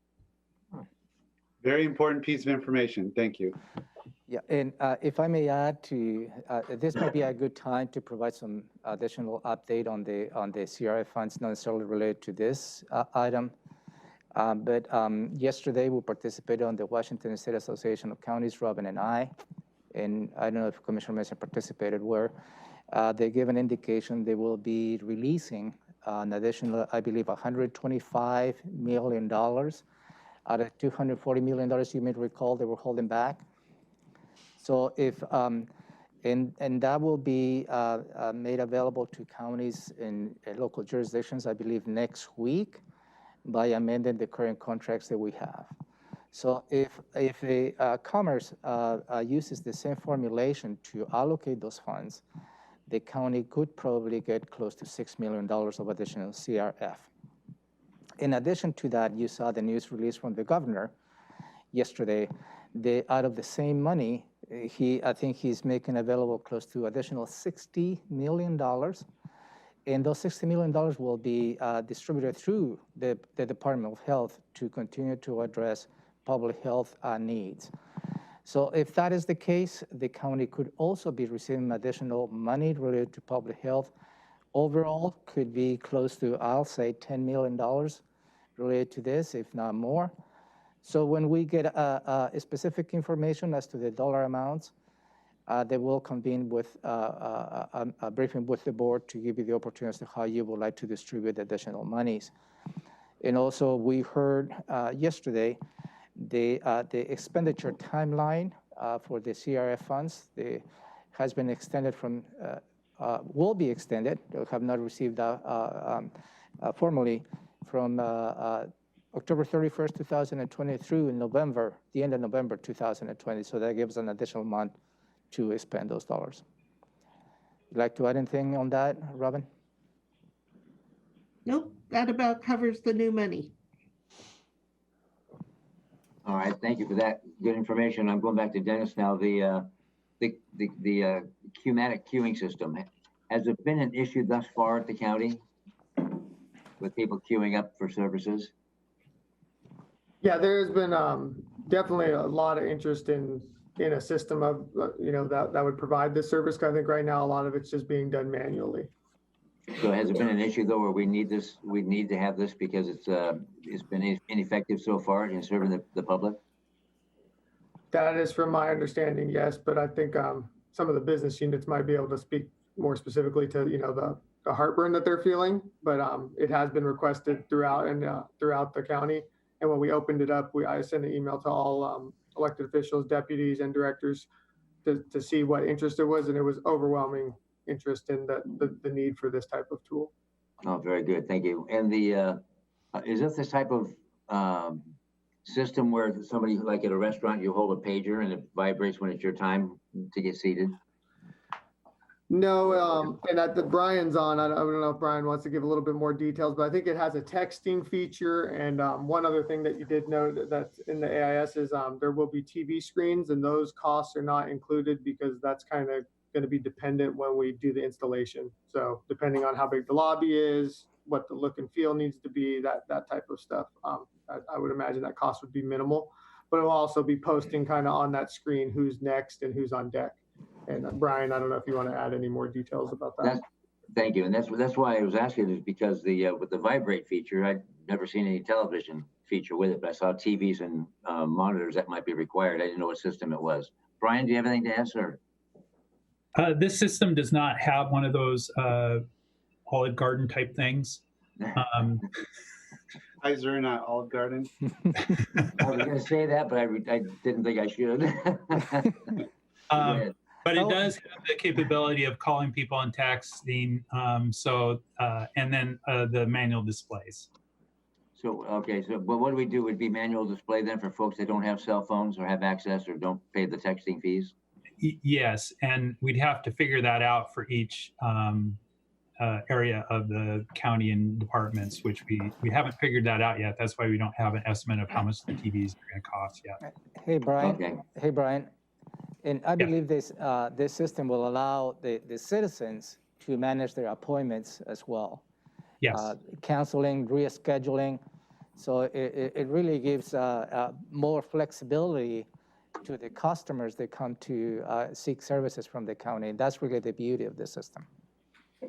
Very important piece of information. Thank you. Yeah, and if I may add to, this might be a good time to provide some additional update on the CRF funds, not necessarily related to this item. But yesterday we participated on the Washington State Association of Counties, Robin and I don't know if Commissioner Mason participated, where they gave an indication they will be releasing an additional, I believe, $125 million out of $240 million you may recall they were holding back. So if, and that will be made available to counties in local jurisdictions, I believe, next week by amending the current contracts that we have. So if a Commerce uses the same formulation to allocate those funds, the county could probably get close to $6 million of additional CRF. In addition to that, you saw the news release from the governor yesterday. Out of the same money, I think he's making available close to additional $60 million. And those $60 million will be distributed through the Department of Health to continue to address public health needs. So if that is the case, the county could also be receiving additional money related to public health. Overall, could be close to, I'll say, $10 million related to this, if not more. So when we get specific information as to the dollar amounts, they will convene with a briefing with the board to give you the opportunity as to how you would like to distribute additional monies. And also, we heard yesterday the expenditure timeline for the CRF funds has been extended from, will be extended. They have not received formally from October 31st, 2020 through November, the end of November 2020. So that gives an additional month to spend those dollars. Would you like to add anything on that, Robin? Nope, that about covers the new money. All right, thank you for that good information. I'm going back to Dennis now. The Qmatic queuing system, has it been an issue thus far at the county with people queuing up for services? Yeah, there's been definitely a lot of interest in a system of, that would provide this service. I think right now a lot of it's just being done manually. So has it been an issue though, where we need to have this because it's been ineffective so far in serving the public? That is from my understanding, yes, but I think some of the business units might be able to speak more specifically to, the heartburn that they're feeling, but it has been requested throughout the county. And when we opened it up, I sent an email to all elected officials, deputies, and directors to see what interest there was, and it was overwhelming interest in the need for this type of tool. Oh, very good, thank you. And is this type of system where somebody, like at a restaurant, you hold a pager and it vibrates when it's your time to get seated? No, and Brian's on. I don't know if Brian wants to give a little bit more details, but I think it has a texting feature. And one other thing that you did note that's in the AIS is there will be TV screens, and those costs are not included because that's kind of going to be dependent when we do the installation. So depending on how big the lobby is, what the look and feel needs to be, that type of stuff. I would imagine that cost would be minimal, but it'll also be posting kind of on that screen who's next and who's on deck. And Brian, I don't know if you want to add any more details about that. Thank you. And that's why I was asking, is because with the vibrate feature, I'd never seen any television feature with it, but I saw TVs and monitors that might be required. I didn't know what system it was. Brian, do you have anything to add, sir? This system does not have one of those Olive Garden type things. Kaiser, not Olive Garden. I was going to say that, but I didn't think I should. But it does have the capability of calling people and texting, and then the manual displays. So, okay, but what do we do? Would be manual display then for folks that don't have cell phones or have access or don't pay the texting fees? Yes, and we'd have to figure that out for each area of the county and departments, which we haven't figured that out yet. That's why we don't have an estimate of how much the TVs are going to cost yet. Hey, Brian. Okay. Hey, Brian. And I believe this system will allow the citizens to manage their appointments as well. Yes. Canceling, rescheduling. So it really gives more flexibility to the customers that come to seek services from the county. And that's really the beauty of the system.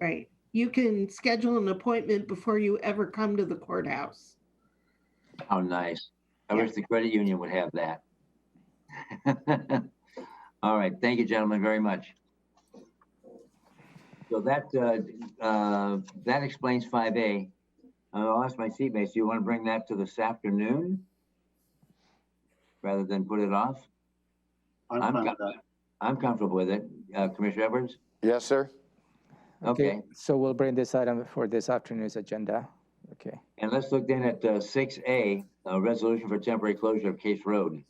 Right. You can schedule an appointment before you ever come to the courthouse. How nice. I wish the credit union would have that. All right, thank you, gentlemen, very much. So that explains 5A. I'll ask my seatmates, do you want to bring that to this afternoon rather than put it off? I'm comfortable with it. Commissioner Edwards? Yes, sir. Okay. So we'll bring this item for this afternoon's agenda. Okay. And let's look then at 6A, resolution for temporary closure of Case Road.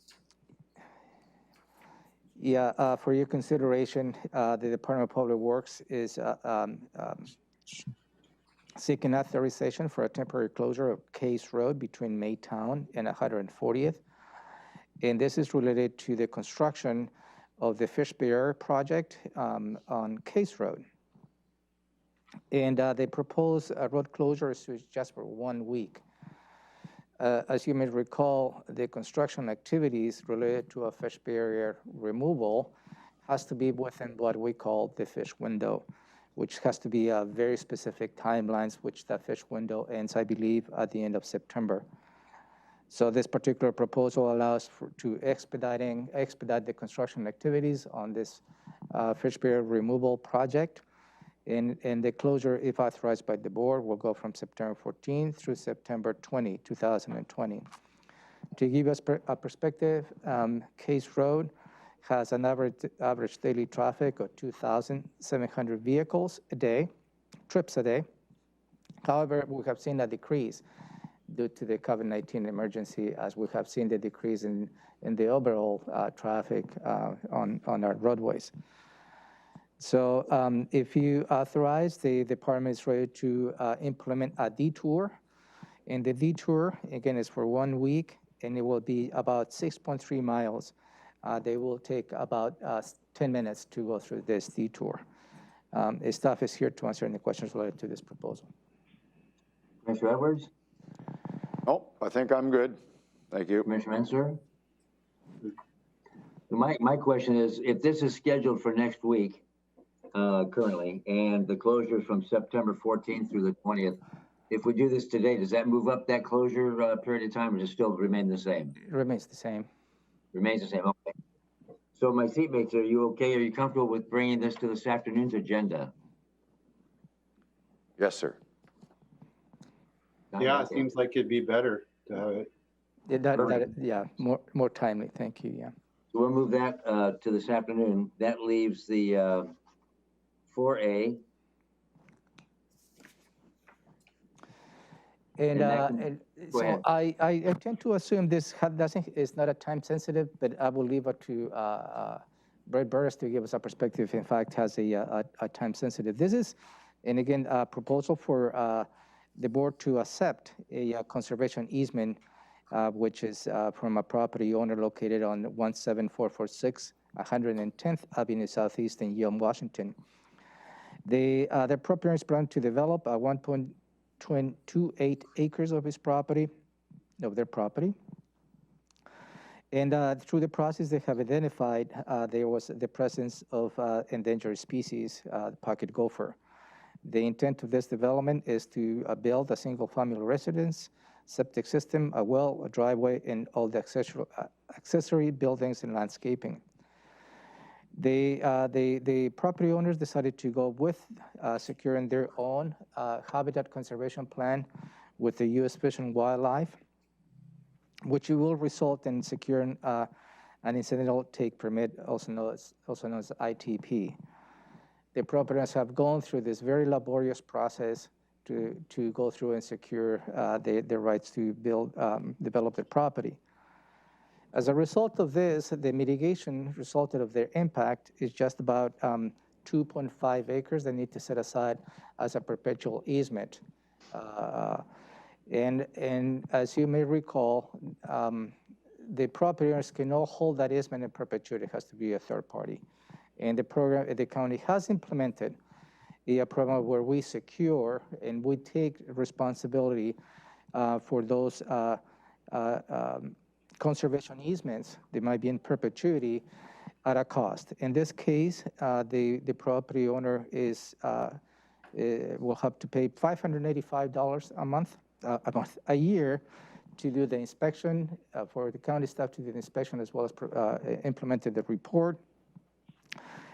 Yeah, for your consideration, the Department of Public Works is seeking authorization for a temporary closure of Case Road between Maytown and 140th. And this is related to the construction of the Fish Bear project on Case Road. And they propose a road closure is just for 1 week. As you may recall, the construction activities related to a fish barrier removal has to be within what we call the fish window, which has to be very specific timelines, which that fish window ends, I believe, at the end of September. So this particular proposal allows to expedite the construction activities on this fish barrier removal project. And the closure, if authorized by the board, will go from September 14 through September 20, 2020. To give us a perspective, Case Road has an average daily traffic of 2,700 vehicles a day, trips a day. However, we have seen a decrease due to the COVID-19 emergency, as we have seen the decrease in the overall traffic on our roadways. So if you authorize, the department is ready to implement a detour. And the detour, again, is for 1 week, and it will be about 6.3 miles. They will take about 10 minutes to go through this detour. Staff is here to answer any questions related to this proposal. Commissioner Edwards? Oh, I think I'm good. Thank you. Commissioner Menser? My question is, if this is scheduled for next week, currently, and the closure is from September 14th through the 20th. If we do this today, does that move up that closure period of time, or does it still remain the same? It remains the same. Remains the same, okay. So my seatmates, are you okay? Are you comfortable with bringing this to this afternoon's agenda? Yes, sir. Yeah, it seems like it'd be better to have it. Yeah, more timely. Thank you. Yeah. So we'll move that to this afternoon. That leaves the 4A. And Go ahead. so I tend to assume this is not a time sensitive, but I will leave it to Brett Burris to give us a perspective. In fact, has a time sensitive. This is, and again, a proposal for the board to accept a conservation easement, which is from a property owner located on 17446 110th Avenue Southeast in Yelm, Washington. The property is planned to develop 1.28 acres of their property. And through the process, they have identified there was the presence of endangered species, the pocket gopher. The intent of this development is to build a single-family residence, septic system, a well, a driveway, and all the accessory buildings and landscaping. The property owners decided to go with securing their own habitat conservation plan with the U.S. Fish and Wildlife, which will result in securing an incidental take permit, also known as ITP. The property owners have gone through this very laborious process to go through and secure their rights to develop their property. As a result of this, the mitigation resulted of their impact is just about 2.5 acres they need to set aside as a perpetual easement. And as you may recall, the property owners cannot hold that easement in perpetuity. It has to be a third party. And the county has implemented a program where we secure and we take responsibility for those conservation easements. They might be in perpetuity at a cost. In this case, the property owner will have to pay $585 a year to do the inspection, for the county staff to do the inspection, as well as implemented the report.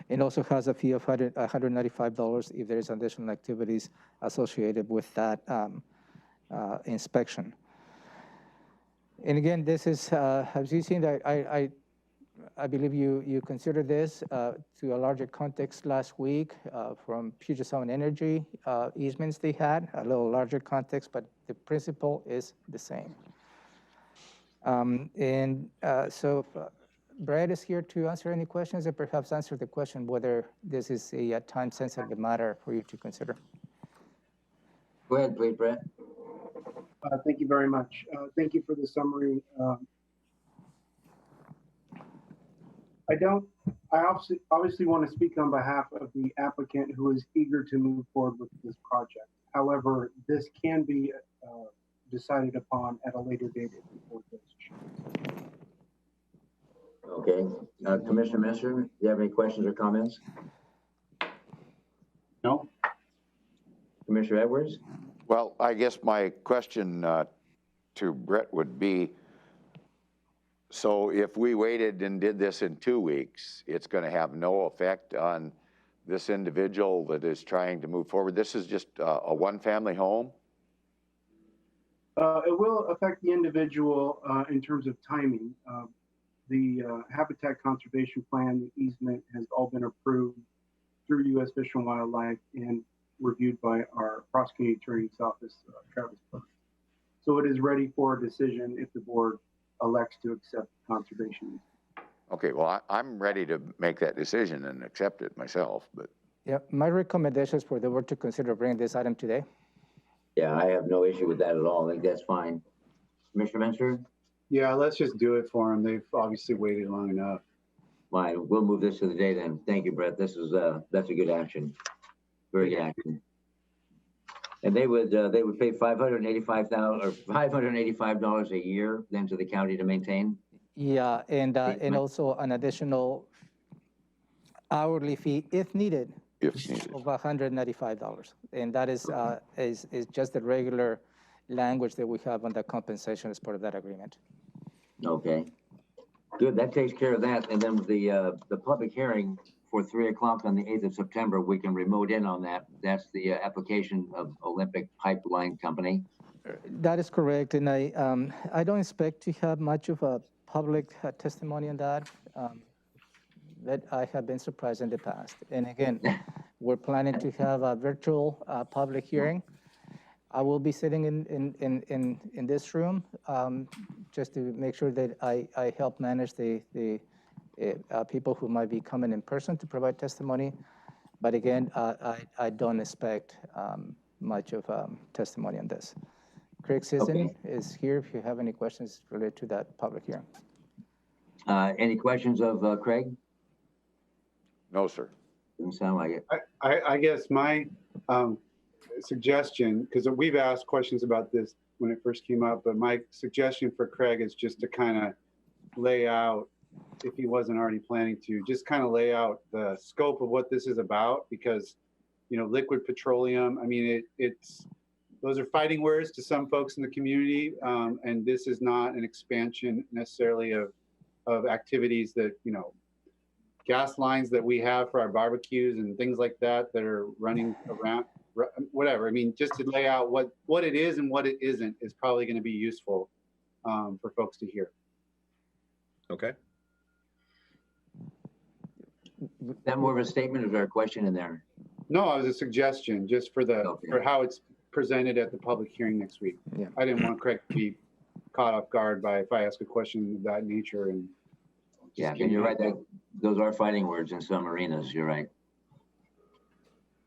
It also has a fee of $195 if there's additional activities associated with that inspection. And again, this is, as you've seen, I believe you considered this to a larger context last week from Puget Sound Energy easements they had, a little larger context, but the principle is the same. So Brad is here to answer any questions and perhaps answer the question whether this is a time-sensitive matter for you to consider. Go ahead, please, Brett. Thank you very much. Thank you for the summary. I obviously want to speak on behalf of the applicant who is eager to move forward with this project. However, this can be decided upon at a later date if the board does choose. Okay. Commissioner Messer, do you have any questions or comments? No. Commissioner Edwards? Well, I guess my question to Brett would be, so if we waited and did this in 2 weeks, it's going to have no effect on this individual that is trying to move forward? This is just a one-family home? It will affect the individual in terms of timing. The Habitat Conservation Plan, the easement, has all been approved through U.S. Fish and Wildlife and reviewed by our prosecuting attorney's office, Travis Burke. So it is ready for a decision if the board elects to accept conservation. Okay, well, I'm ready to make that decision and accept it myself, but. Yeah, my recommendation is for the board to consider bringing this item today. Yeah, I have no issue with that at all. I think that's fine. Commissioner Menser? Yeah, let's just do it for them. They've obviously waited long enough. Fine, we'll move this to the day then. Thank you, Brett. This is that's a good action. Very good action. And they would pay $585 a year then to the county to maintain. Yeah, and also an additional hourly fee if needed if needed. of $195, and that is just the regular language that we have on the compensation as part of that agreement. Okay, good. That takes care of that. And then the public hearing for 3 o'clock on the 8th of September, we can remote in on that. That's the application of Olympic Pipeline Company. That is correct, and I don't expect to have much of a public testimony on that. But I have been surprised in the past. And again, we're planning to have a virtual public hearing. I will be sitting in this room just to make sure that I help manage the people who might be coming in person to provide testimony. But again, I don't expect much of testimony on this. Craig Sisson is here if you have any questions related to that public hearing. Any questions of Craig? No, sir. Doesn't sound like it. I guess my suggestion, because we've asked questions about this when it first came up, but my suggestion for Craig is just to kind of lay out, if he wasn't already planning to, just kind of lay out the scope of what this is about, because, you know, liquid petroleum, I mean, those are fighting words to some folks in the community, and this is not an expansion necessarily of activities that, you know, gas lines that we have for our barbecues and things like that are running around, whatever. I mean, just to lay out what it is and what it isn't is probably going to be useful for folks to hear. Okay. Is that more of a statement or is there a question in there? No, it was a suggestion just for for how it's presented at the public hearing next week. Yeah. I didn't want Craig to be caught off guard by if I ask a question of that nature. And yeah, and you're right. Those are fighting words in some arenas. You're right.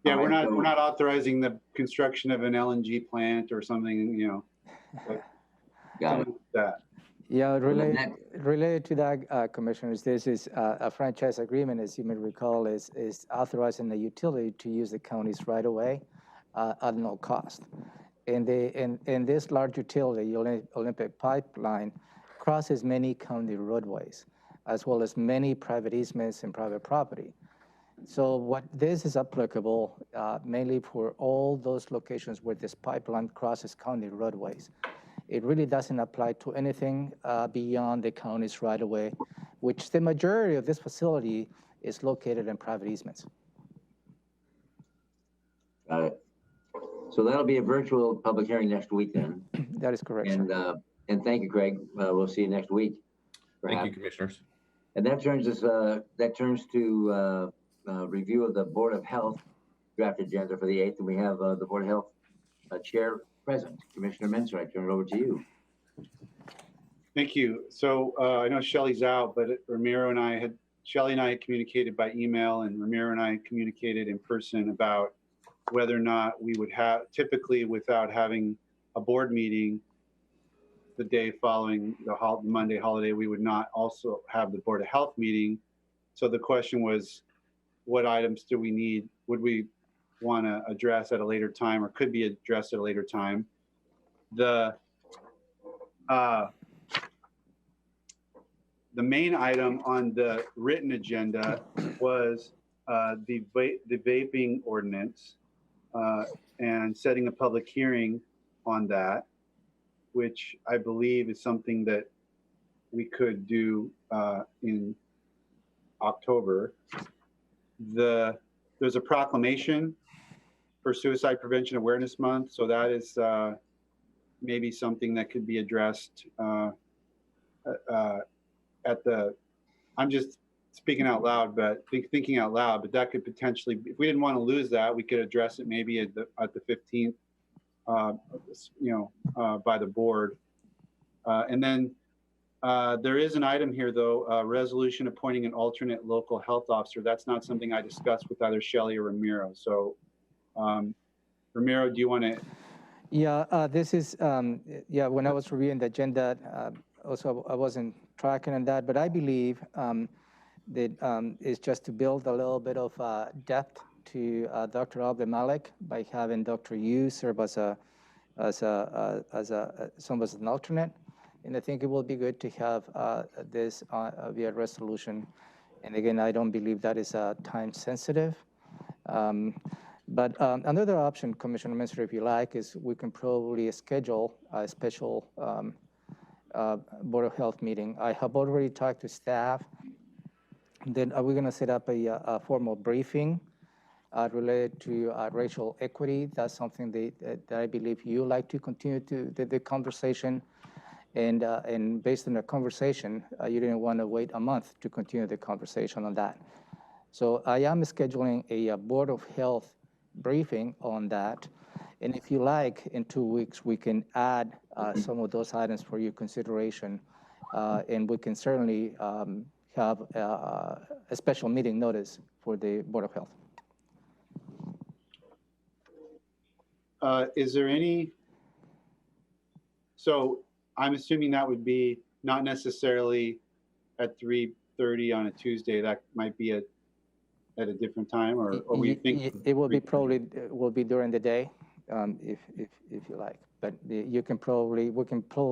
Yeah, All we're right, not authorizing the construction of an LNG plant or something, you know. Got it. That. Yeah, related to that, Commissioners, this is a franchise agreement, as you may recall, is authorizing the utility to use the county's right of way at no cost. And this large utility, Olympic Pipeline, crosses many county roadways, as well as many private easements and private property. So what this is applicable mainly for all those locations where this pipeline crosses county roadways. It really doesn't apply to anything beyond the county's right-of-way, which the majority of this facility is located in private easements. Got it. So that'll be a virtual public hearing next week then. That is correct. And thank you, Craig. We'll see you next week. Thank you, Commissioners. And that turns to review of the Board of Health draft agenda for the 8th, and we have the Board of Health Chair present. Commissioner Minzer, I turn it over to you. Thank you. So I know Shelley's out, but Shelley and I had communicated by email, and Ramiro and I communicated in person about whether or not we would have, typically without having a board meeting the day following the Monday holiday, we would not also have the Board of Health meeting. So the question was, what items do we need? Would we want to address at a later time, or could be addressed at a later time? The main item on the written agenda was the vaping ordinance and setting a public hearing on that, which I believe is something that we could do in October. There's a proclamation for Suicide Prevention Awareness Month, so that is maybe something that could be addressed I'm just speaking out loud, but thinking out loud, but that could potentially, if we didn't want to lose that, we could address it maybe at the 15th, by the board. And then there is an item here, though, a resolution appointing an alternate local health officer. That's not something I discussed with either Shelley or Ramiro. So Ramiro, do you want to? Yeah, this is, when I was reviewing the agenda, also I wasn't tracking on that, but I believe that it's just to build a little bit of depth to Dr. Abdelmalek by having Dr. Yu serve as an alternate. And I think it will be good to have this via resolution. And again, I don't believe that is time sensitive. But another option, Commissioner Minister, if you like, is we can probably schedule a special Board of Health meeting. I have already talked to staff. Then we're going to set up a formal briefing related to racial equity. That's something that I believe you like to continue to the conversation. And based on the conversation, you didn't want to wait a month to continue the conversation on that. So I am scheduling a Board of Health briefing on that. And if you like, in 2 weeks, we can add some of those items for your consideration. And we can certainly have a special meeting notice for the Board of Health. Is there any, so I'm assuming that would be not necessarily at 3:30 on a Tuesday. That might be at a different time, or we think it will be probably will be during the day, if you like. But we can probably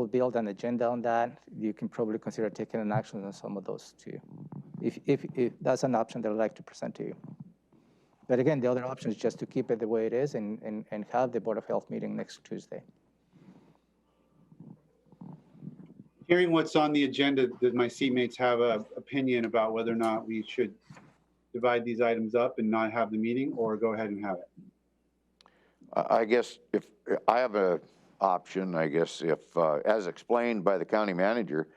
build an agenda on that. You can probably consider taking an action on some of those too, if that's an option that I'd like to present to you. But again, the other option is just to keep it the way it is and have the Board of Health meeting next Tuesday. Hearing what's on the agenda, does my seatmates have an opinion about whether or not we should divide these items up and not have the meeting, or go ahead and have it? I guess if I have an option, I guess if, as explained by the county manager,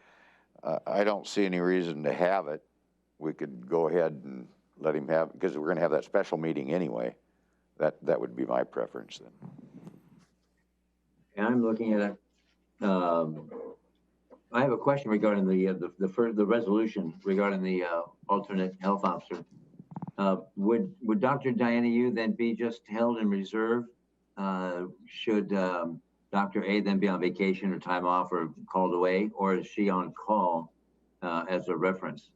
I don't see any reason to have it. We could go ahead and let him have, because we're going to have that special meeting anyway. That would be my preference then. And I'm looking at it. I have a question regarding the resolution regarding the alternate health officer. Would Dr. Diana Yu then be just held in reserve? Should Dr. A then be on vacation or time off or called away, or is she on call as a reference?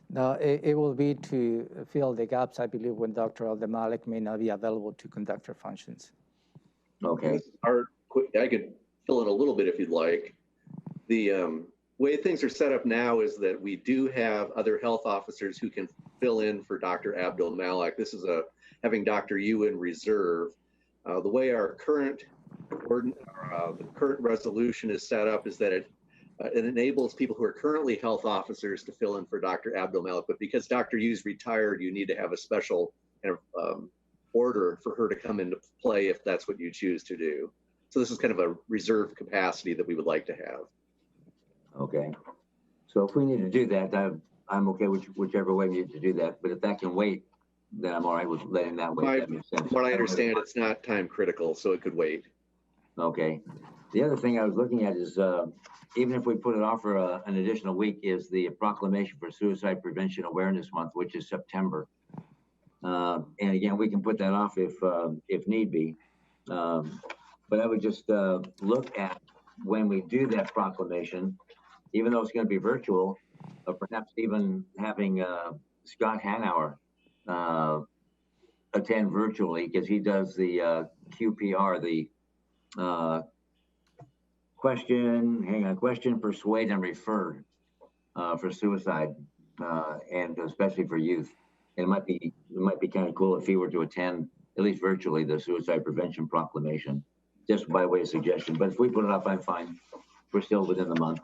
No, it will be to fill the gaps, I believe, when Dr. Al-Malik may not be available to conduct her functions. Okay. I could fill in a little bit if you'd like. The way things are set up now is that we do have other health officers who can fill in for Dr. Abdul-Malik. This is having Dr. Yu in reserve. The way our current resolution is set up is that it enables people who are currently health officers to fill in for Dr. Abdul-Malik, but because Dr. Yu's retired, you need to have a special kind of order for her to come into play if that's what you choose to do. So this is kind of a reserve capacity that we would like to have. Okay. So if we need to do that, I'm okay with whichever way we need to do that. But if that can wait, then I'm all right with letting that wait. That makes sense. From what I understand, it's not time critical, so it could wait. Okay. The other thing I was looking at is even if we put it off for an additional week, is the proclamation for Suicide Prevention Awareness Month, which is September. And again, we can put that off if need be. But I would just look at when we do that proclamation, even though it's going to be virtual, or perhaps even having Scott Hanauer attend virtually, because he does the QPR, the question, persuade, and refer for suicide, and especially for youth. And it might be kind of cool if he were to attend, at least virtually, the Suicide Prevention Proclamation, just by way of suggestion. But if we put it up, I'm fine. We're still within the month.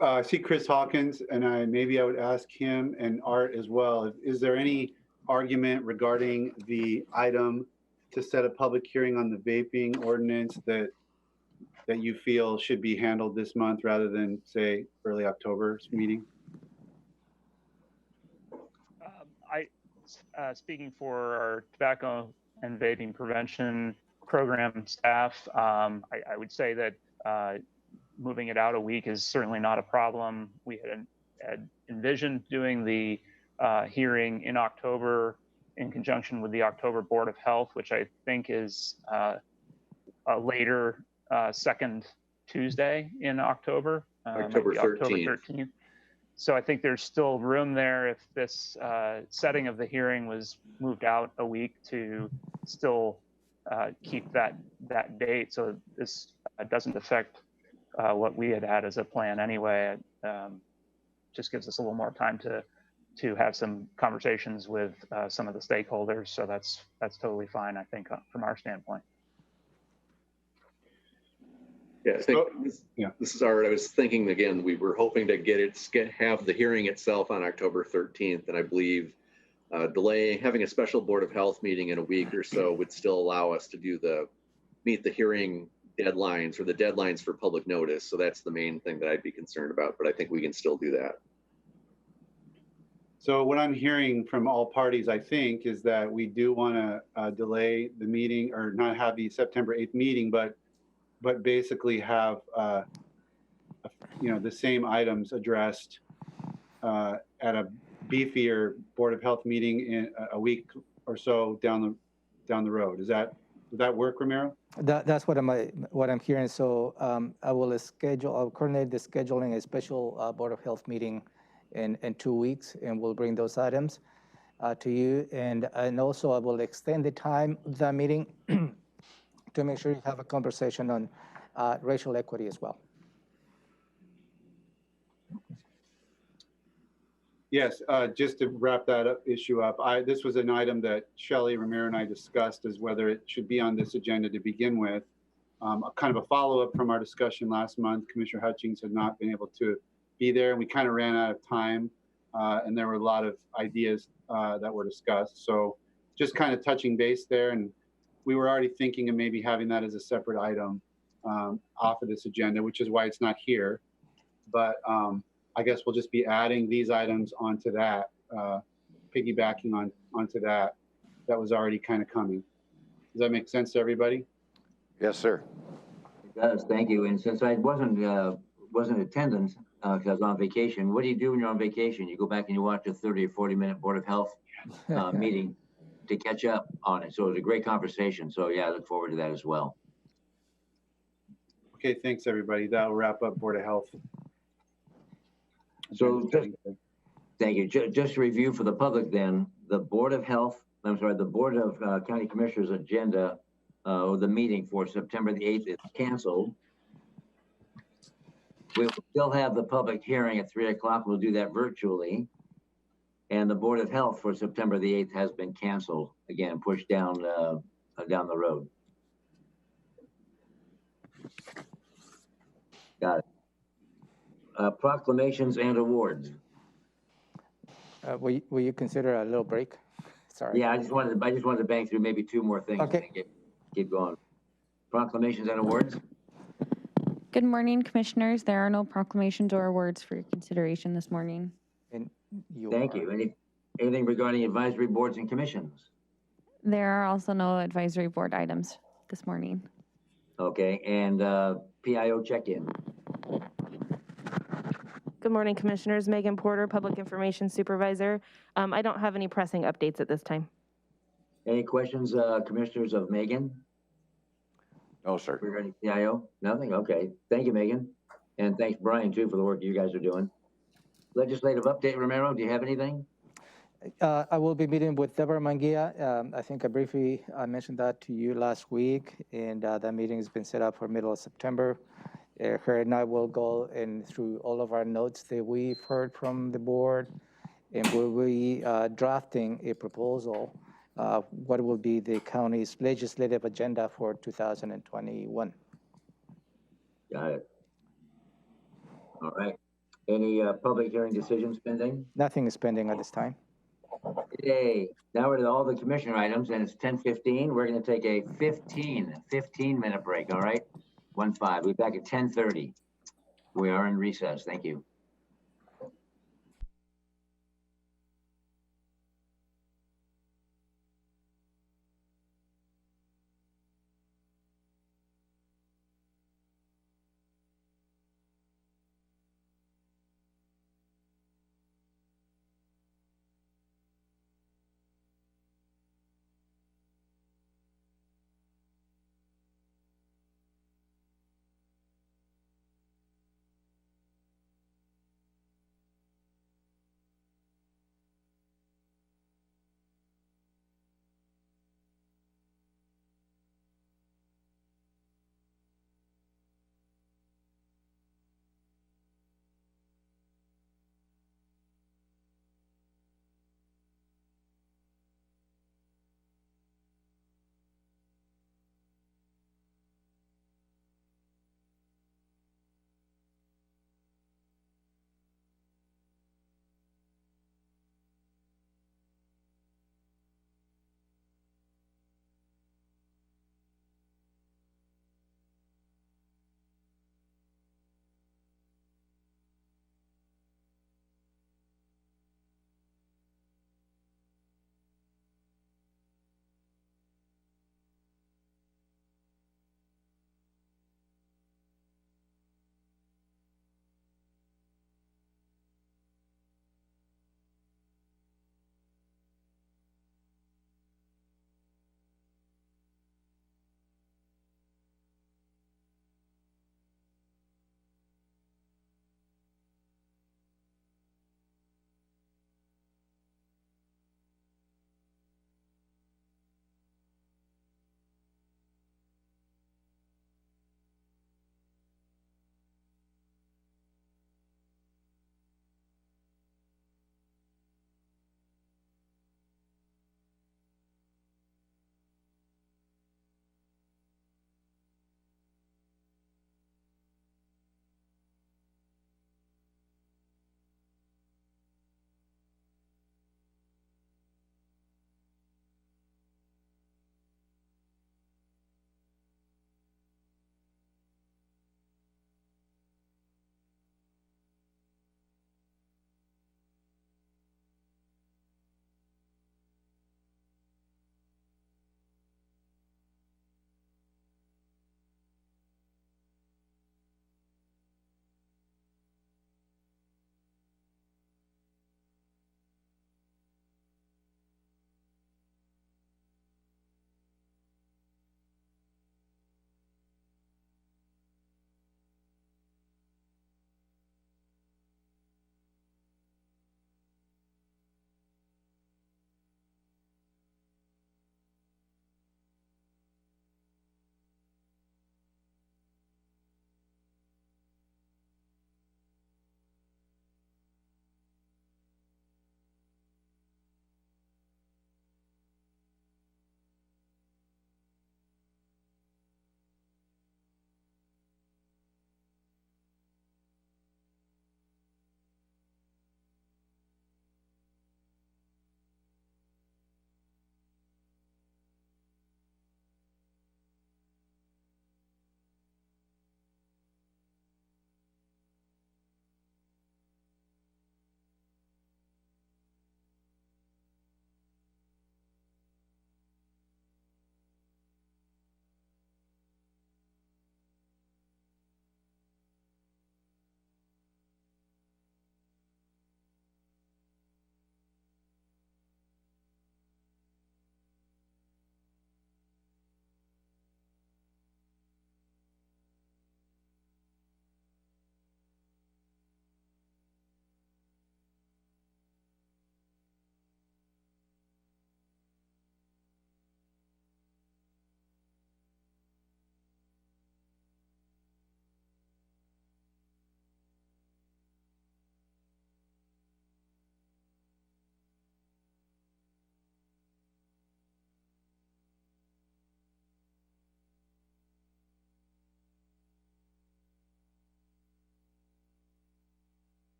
I see Chris Hawkins, and maybe I would ask him and Art as well. Is there any argument regarding the item to set a public hearing on the vaping ordinance that you feel should be handled this month rather than, say, early October's meeting? Speaking for our tobacco and vaping prevention program staff, I would say that moving it out a week is certainly not a problem. We had envisioned doing the hearing in October in conjunction with the October Board of Health, which I think is a later second Tuesday in October. October 13th. So I think there's still room there if this setting of the hearing was moved out a week to still keep that date. So this doesn't affect what we had as a plan anyway. It just gives us a little more time to to have some conversations with some of the stakeholders. So that's totally fine, I think, from our standpoint. Yeah, I think this is Art. I was thinking again, we were hoping to have the hearing itself on October 13th, and I believe having a special Board of Health meeting in a week or so would still allow us to meet the hearing deadlines or the deadlines for public notice. So that's the main thing that I'd be concerned about, but I think we can still do that. So what I'm hearing from all parties, I think, is that we do want to delay the meeting or not have the September 8th meeting, but basically have the same items addressed at a beefier Board of Health meeting in a week or so down the road. Does that work, Ramiro? That's what I'm hearing. So I'll coordinate the scheduling a special Board of Health meeting in 2 weeks, and we'll bring those items to you. And also I will extend the time of the meeting to make sure you have a conversation on racial equity as well. Yes, just to wrap that issue up, this was an item that Shelley, Ramiro, and I discussed as whether it should be on this agenda to begin with. Kind of a follow-up from our discussion last month. Commissioner Hutchings had not been able to be there, and we kind of ran out of time, and there were a lot of ideas that were discussed. So just kind of touching base there, and we were already thinking of maybe having that as a separate item off of this agenda, which is why it's not here. But I guess we'll just be adding these items onto that, piggybacking onto that was already kind of coming. Does that make sense to everybody? Yes, sir. It does. Thank you. And since I wasn't in attendance because I was on vacation, what do you do when you're on vacation? You go back and you watch a 30 or 40-minute Board of Health meeting to catch up on it. So it was a great conversation. So yeah, I look forward to that as well. Okay, thanks everybody. That'll wrap up Board of Health. So thank you. Just to review for the public then, the Board of County Commissioners agenda, or the meeting for September the 8th is canceled. We will still have the public hearing at 3 o'clock. We'll do that virtually. And the Board of Health for September the 8th has been canceled, again, pushed down the road. Got it. Proclamations and awards. Will you consider a little break? Sorry. Yeah, I just wanted to bang through maybe 2 more things. Okay. And keep going. Proclamations and awards. Good morning, Commissioners. There are no proclamations or awards for your consideration this morning. And Thank you. Anything regarding advisory boards and commissions? There are also no advisory board items this morning. Okay, and PIO check-in. Good morning, Commissioners. Megan Porter, Public Information Supervisor. I don't have any pressing updates at this time. Any questions, Commissioners, of Megan? No, sir. Regarding PIO? Nothing? Okay. Thank you, Megan. And thanks, Brian, too, for the work you guys are doing. Legislative update, Romero, do you have anything? I will be meeting with Deborah Manguia. I think I briefly mentioned that to you last week, and that meeting has been set up for middle of September. Her and I will go through all of our notes that we've heard from the board, and we'll be drafting a proposal, what will be the county's legislative agenda for 2021. Got it. All right. Any public hearing decisions pending? Nothing is pending at this time. Yay. Now we're to all the commissioner items, and it's 10:15. We're going to take a 15-minute break, all right? 1-5. We'll be back at 10:30. We are in recess. Thank you.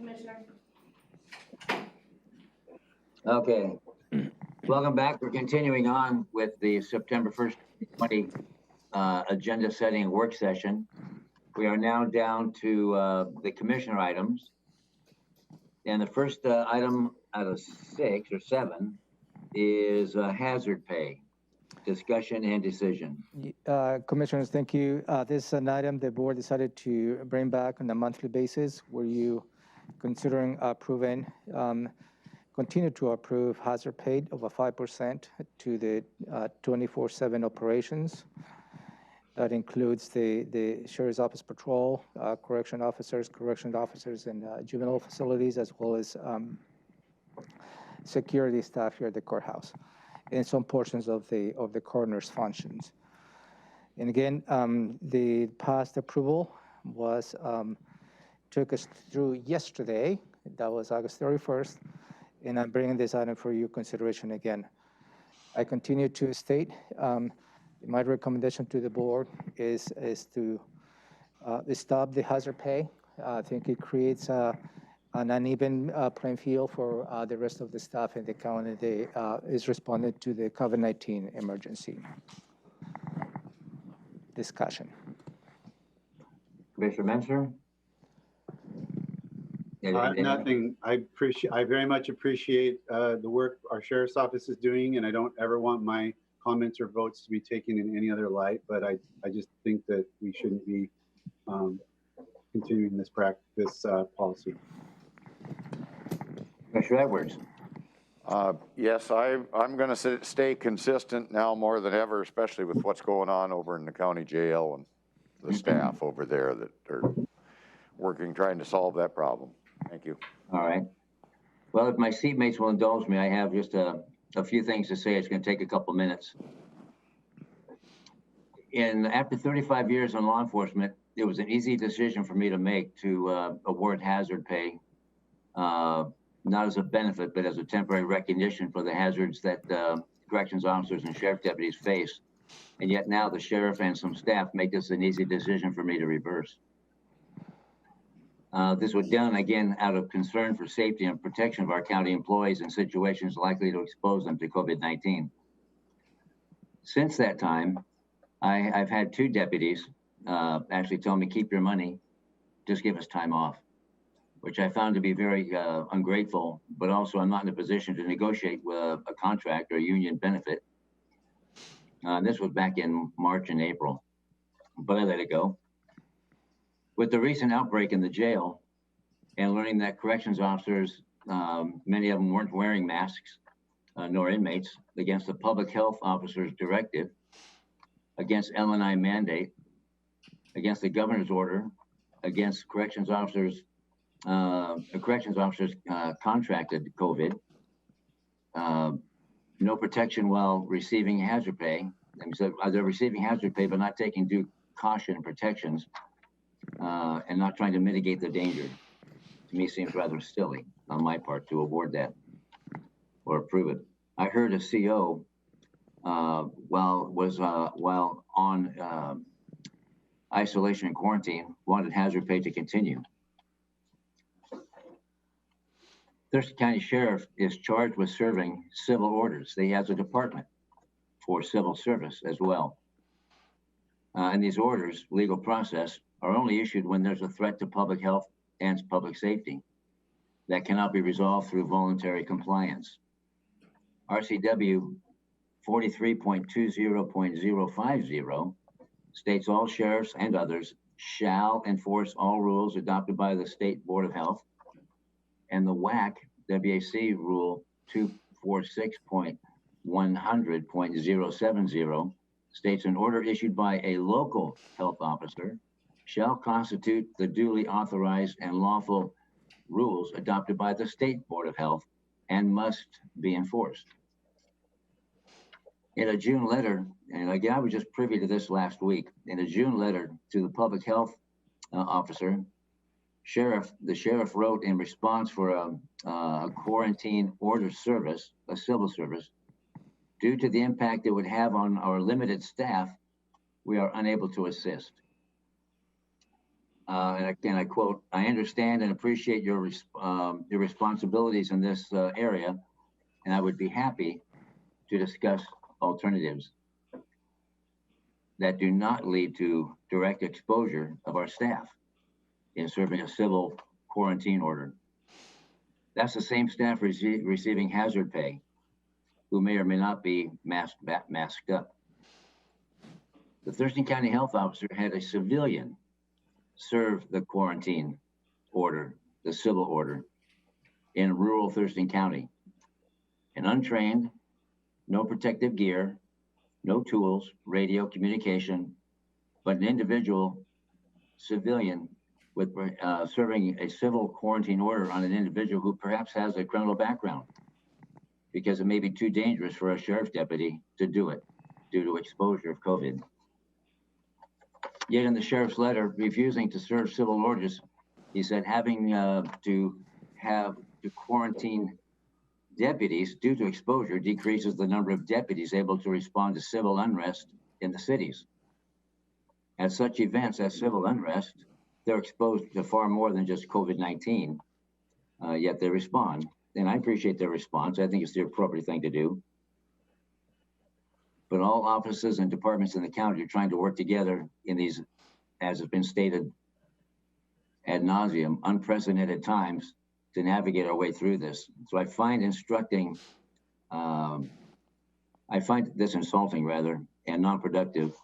Commissioner. Okay. Welcome back. We're continuing on with the September 1st, 2020 agenda setting work session. We are now down to the commissioner items. And the first item out of 6 or 7 is hazard pay, discussion and decision. Commissioners, thank you. This is an item the board decided to bring back on a monthly basis. Were you considering approving, continue to approve hazard pay of a 5% to the 24/7 operations? That includes the Sheriff's Office Patrol, correction officers in juvenile facilities, as well as security staff here at the courthouse, and some portions of the coroner's functions. And again, the past approval was took us through yesterday. That was August 31st, and I'm bringing this item for your consideration again. I continue to state. My recommendation to the board is to stop the hazard pay. I think it creates an uneven playing field for the rest of the staff in the county that is responding to the COVID-19 emergency. Discussion. Commissioner Menser? Nothing. I very much appreciate the work our sheriff's office is doing, and I don't ever want my comments or votes to be taken in any other light, but I just think that we shouldn't be continuing this policy. Commissioner Edwards. Yes, I'm going to stay consistent now more than ever, especially with what's going on over in the county jail and the staff over there that are working, trying to solve that problem. Thank you. All right. Well, if my seatmates will indulge me, I have just a few things to say. It's going to take a couple minutes. After 35 years in law enforcement, it was an easy decision for me to make to award hazard pay, not as a benefit, but as a temporary recognition for the hazards that corrections officers and sheriff deputies face. And yet now the sheriff and some staff make this an easy decision for me to reverse. This was done, again, out of concern for safety and protection of our county employees in situations likely to expose them to COVID-19. Since that time, I've had 2 deputies actually tell me, keep your money, just give us time off, which I found to be very ungrateful, but also I'm not in a position to negotiate with a contract or a union benefit. This was back in March and April, but I let it go. With the recent outbreak in the jail and learning that corrections officers, many of them weren't wearing masks, nor inmates, against the public health officer's directive, against L&I mandate, against the governor's order, against corrections officers contracted COVID, no protection while receiving hazard pay. And so they're receiving hazard pay, but not taking due caution and protections, and not trying to mitigate the danger. To me, seems rather silly on my part to award that or approve it. I heard a CO while on isolation and quarantine wanted hazard pay to continue. Thurston County Sheriff is charged with serving civil orders. He has a department for civil service as well. And these orders, legal process, are only issued when there's a threat to public health and public safety that cannot be resolved through voluntary compliance. RCW 43.20.050 states all sheriffs and others shall enforce all rules adopted by the State Board of Health, and the WAC rule 246.100.070 states an order issued by a local health officer shall constitute the duly authorized and lawful rules adopted by the State Board of Health and must be enforced. In a June letter, and again, I was just privy to this last week, in a June letter to the public health officer, the sheriff wrote in response for a quarantine order service, a civil service, due to the impact it would have on our limited staff, we are unable to assist. and again, I quote, "I understand and appreciate your responsibilities in this area, and I would be happy to discuss alternatives that do not lead to direct exposure of our staff in serving a civil quarantine order." That's the same staff receiving hazard pay, who may or may not be masked up. The Thurston County Health Officer had a civilian serve the quarantine order, the civil order, in rural Thurston County. An untrained, no protective gear, no tools, radio communication, but an individual civilian with serving a civil quarantine order on an individual who perhaps has a criminal background, because it may be too dangerous for a sheriff's deputy to do it due to exposure of COVID. Yet in the sheriff's letter refusing to serve civil orders, he said having to quarantine deputies due to exposure decreases the number of deputies able to respond to civil unrest in the cities. At such events as civil unrest, they're exposed to far more than just COVID-19, yet they respond. And I appreciate their response. I think it's the appropriate thing to do. But all offices and departments in the county are trying to work together in these, as has been stated ad nauseum, unprecedented times to navigate our way through this. So I find this insulting rather, and non-productive.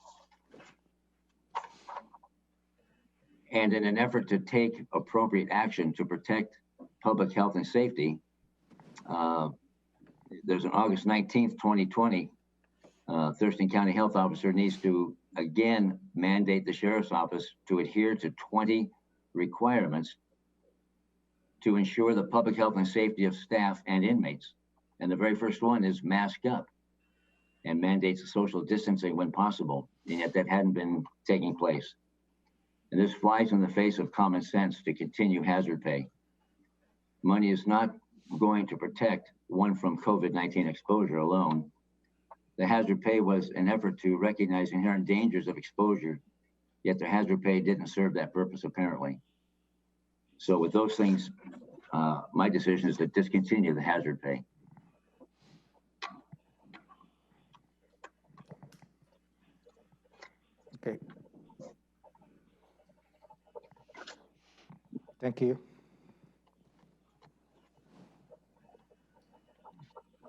And in an effort to take appropriate action to protect public health and safety, there's an August 19th, 2020, Thurston County Health Officer needs to again mandate the Sheriff's Office to adhere to 20 requirements to ensure the public health and safety of staff and inmates. And the very first one is mask up and mandates social distancing when possible, and yet that hadn't been taking place. And this flies in the face of common sense to continue hazard pay. Money is not going to protect one from COVID-19 exposure alone. The hazard pay was an effort to recognize inherent dangers of exposure, yet the hazard pay didn't serve that purpose apparently. So with those things, my decision is to discontinue the hazard pay. Okay. Thank you.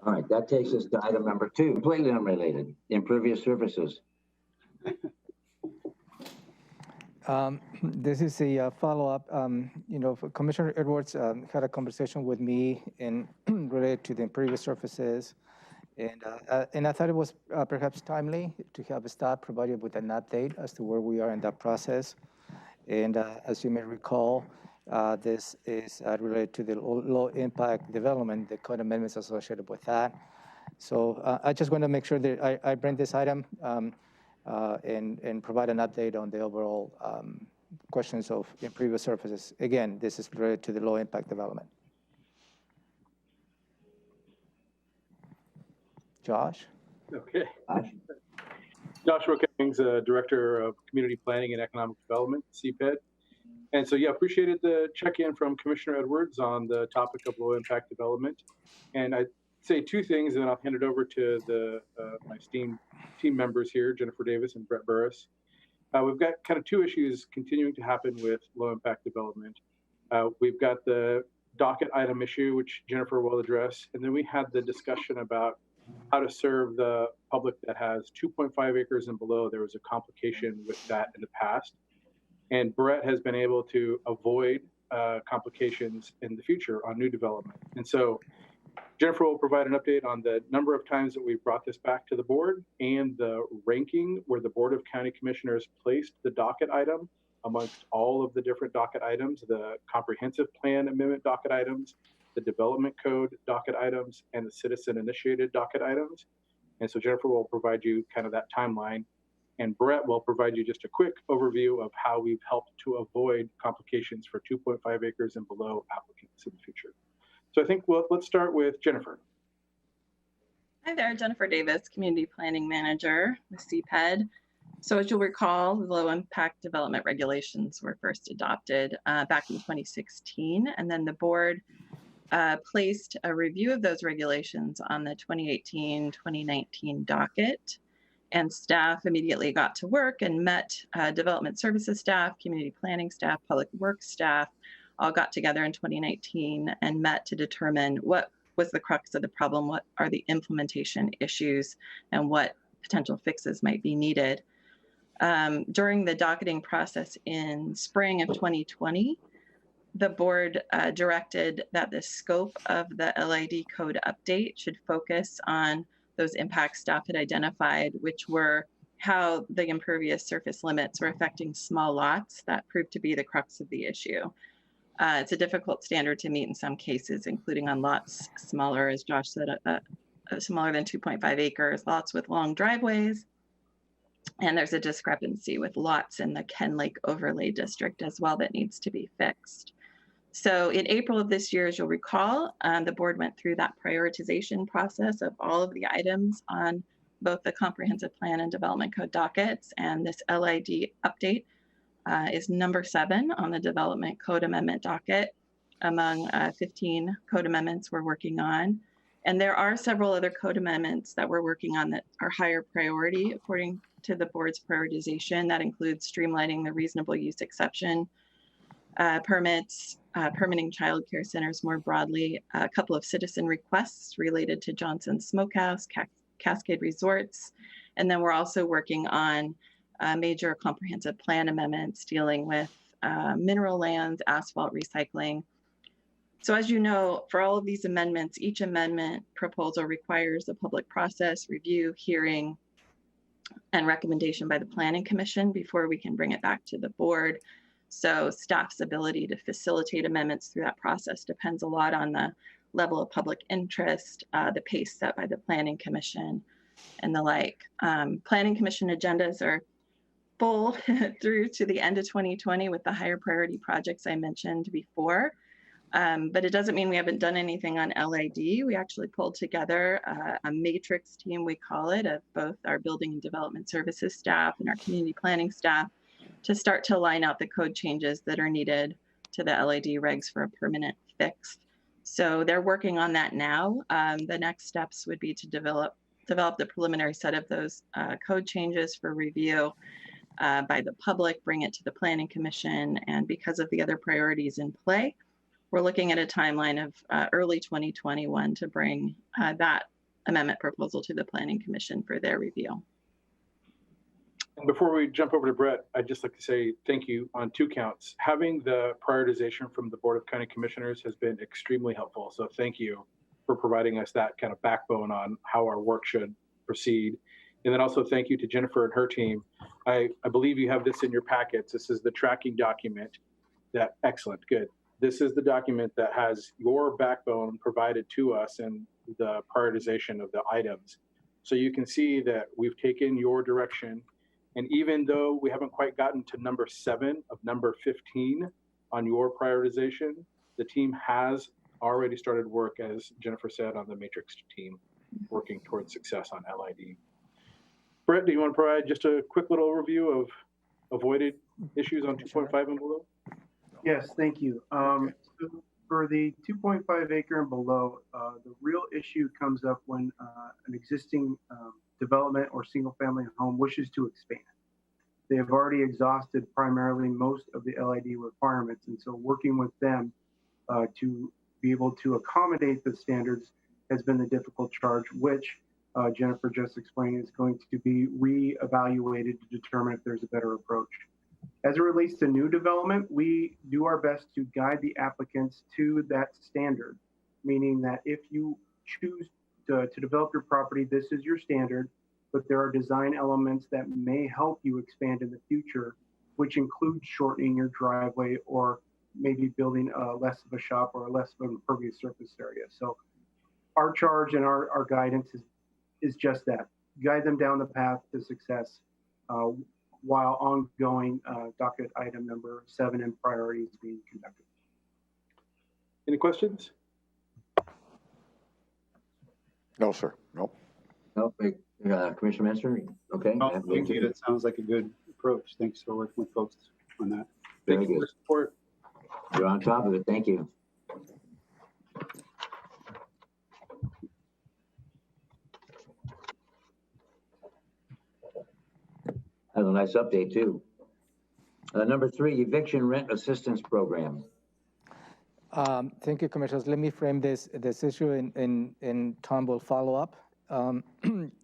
All right, that takes us to item number 2, completely unrelated, impervious surfaces. This is a follow-up. Commissioner Edwards had a conversation with me in related to the impervious surfaces, and I thought it was perhaps timely to have staff provided with an update as to where we are in that process. And as you may recall, this is related to the low-impact development, the code amendments associated with that. So I just want to make sure that I bring this item and provide an update on the overall questions of impervious surfaces. Again, this is related to the low-impact development. Josh? Okay. Joshua Cummings, Director of Community Planning and Economic Development, CPED. And so, yeah, appreciated the check-in from Commissioner Edwards on the topic of low-impact development. And I'd say 2 things, and then I'll hand it over to my esteemed team members here, Jennifer Davis and Brett Burris. We've got kind of 2 issues continuing to happen with low-impact development. We've got the docket item issue, which Jennifer will address, and then we had the discussion about how to serve the public that has 2.5 acres and below. There was a complication with that in the past. And Brett has been able to avoid complications in the future on new development. And so Jennifer will provide an update on the number of times that we've brought this back to the board and the ranking where the Board of County Commissioners placed the docket item amongst all of the different docket items, the comprehensive plan amendment docket items, the development code docket items, and the citizen initiated docket items. And so Jennifer will provide you kind of that timeline, and Brett will provide you just a quick overview of how we've helped to avoid complications for 2.5 acres and below applicants in the future. So I think let's start with Jennifer. Hi there, Jennifer Davis, Community Planning Manager with CPED. So as you'll recall, the low impact development regulations were first adopted back in 2016, and then the board placed a review of those regulations on the 2018-2019 docket, and staff immediately got to work and met development services staff, community planning staff, public works staff, all got together in 2019 and met to determine what was the crux of the problem, what are the implementation issues, and what potential fixes might be needed. During the docketing process in spring of 2020, the board directed that the scope of the LID code update should focus on those impacts staff had identified, which were how the impervious surface limits were affecting small lots. That proved to be the crux of the issue. It's a difficult standard to meet in some cases, including on lots smaller, as Josh said, smaller than 2.5 acres, lots with long driveways. And there's a discrepancy with lots in the Ken Lake Overlay District as well that needs to be fixed. So in April of this year, as you'll recall, the board went through that prioritization process of all of the items on both the comprehensive plan and development code dockets. And this LID update is number 7 on the development code amendment docket among 15 code amendments we're working on. And there are several other code amendments that we're working on that are higher priority according to the board's prioritization. That includes streamlining the reasonable use exception permits, permitting childcare centers more broadly, a couple of citizen requests related to Johnson Smokehouse, Cascade Resorts, and then we're also working on major comprehensive plan amendments dealing with mineral lands, asphalt recycling. So as you know, for all of these amendments, each amendment proposal requires a public process, review, hearing, and recommendation by the Planning Commission before we can bring it back to the board. So staff's ability to facilitate amendments through that process depends a lot on the level of public interest, the pace set by the Planning Commission, and the like. Planning Commission agendas are full through to the end of 2020 with the higher priority projects I mentioned before. But it doesn't mean we haven't done anything on LID. We actually pulled together a matrix team, we call it, of both our building and development services staff and our community planning staff to start to line out the code changes that are needed to the LID regs for a permanent fix. So they're working on that now. The next steps would be to develop the preliminary set of those code changes for review by the public, bring it to the Planning Commission, and because of the other priorities in play, we're looking at a timeline of early 2021 to bring that amendment proposal to the Planning Commission for their review. And before we jump over to Brett, I'd just like to say thank you on 2 counts. Having the prioritization from the Board of County Commissioners has been extremely helpful. So thank you for providing us that kind of backbone on how our work should proceed. And then also thank you to Jennifer and her team. I believe you have this in your packets. This is the tracking document. Excellent, good. This is the document that has your backbone provided to us and the prioritization of the items. So you can see that we've taken your direction. And even though we haven't quite gotten to number 7 of number 15 on your prioritization, the team has already started work, as Jennifer said, on the matrix team, working towards success on LID. Brett, do you want to provide just a quick little overview of avoided issues on 2.5 and below? Yes, thank you. So for the 2.5 acre and below, the real issue comes up when an existing development or single family home wishes to expand. They have already exhausted primarily most of the LID requirements. And so working with them to be able to accommodate the standards has been the difficult charge, which Jennifer just explained is going to be reevaluated to determine if there's a better approach. As it relates to new development, we do our best to guide the applicants to that standard, meaning that if you choose to develop your property, this is your standard, but there are design elements that may help you expand in the future, which include shortening your driveway or maybe building less of a shop or less of an impervious surface area. So our charge and our guidance is just that, guide them down the path to success while ongoing docket item number 7 and priorities being conducted. Any questions? No, sir. Nope. Nope. Commissioner Mentor, okay. Oh, thank you. That sounds like a good approach. Thanks for working with folks on that. Very Thank you good. for the support. You're on top of it. Thank you. That's a nice update too. Number 3, eviction rent assistance program. Thank you, Commissioners. Let me frame this issue, and Tom will follow up.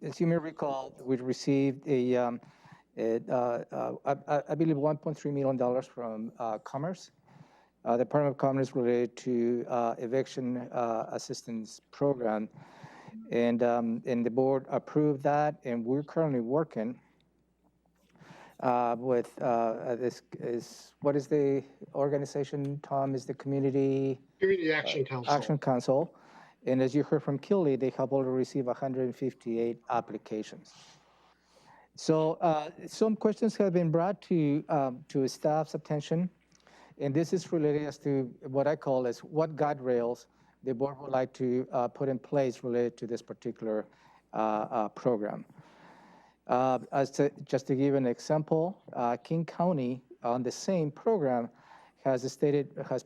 As you may recall, we received I believe $1.3 million from Commerce, the Department of Commerce, related to eviction assistance program, and the board approved that, and we're currently working with what is the organization, Tom? Is the Community Action Council. Action Council. And as you heard from Kelly, they have already received 158 applications. So some questions have been brought to staff's attention, and this is related as to what I call as what guardrails the board would like to put in place related to this particular program. Just to give an example, King County on the same program has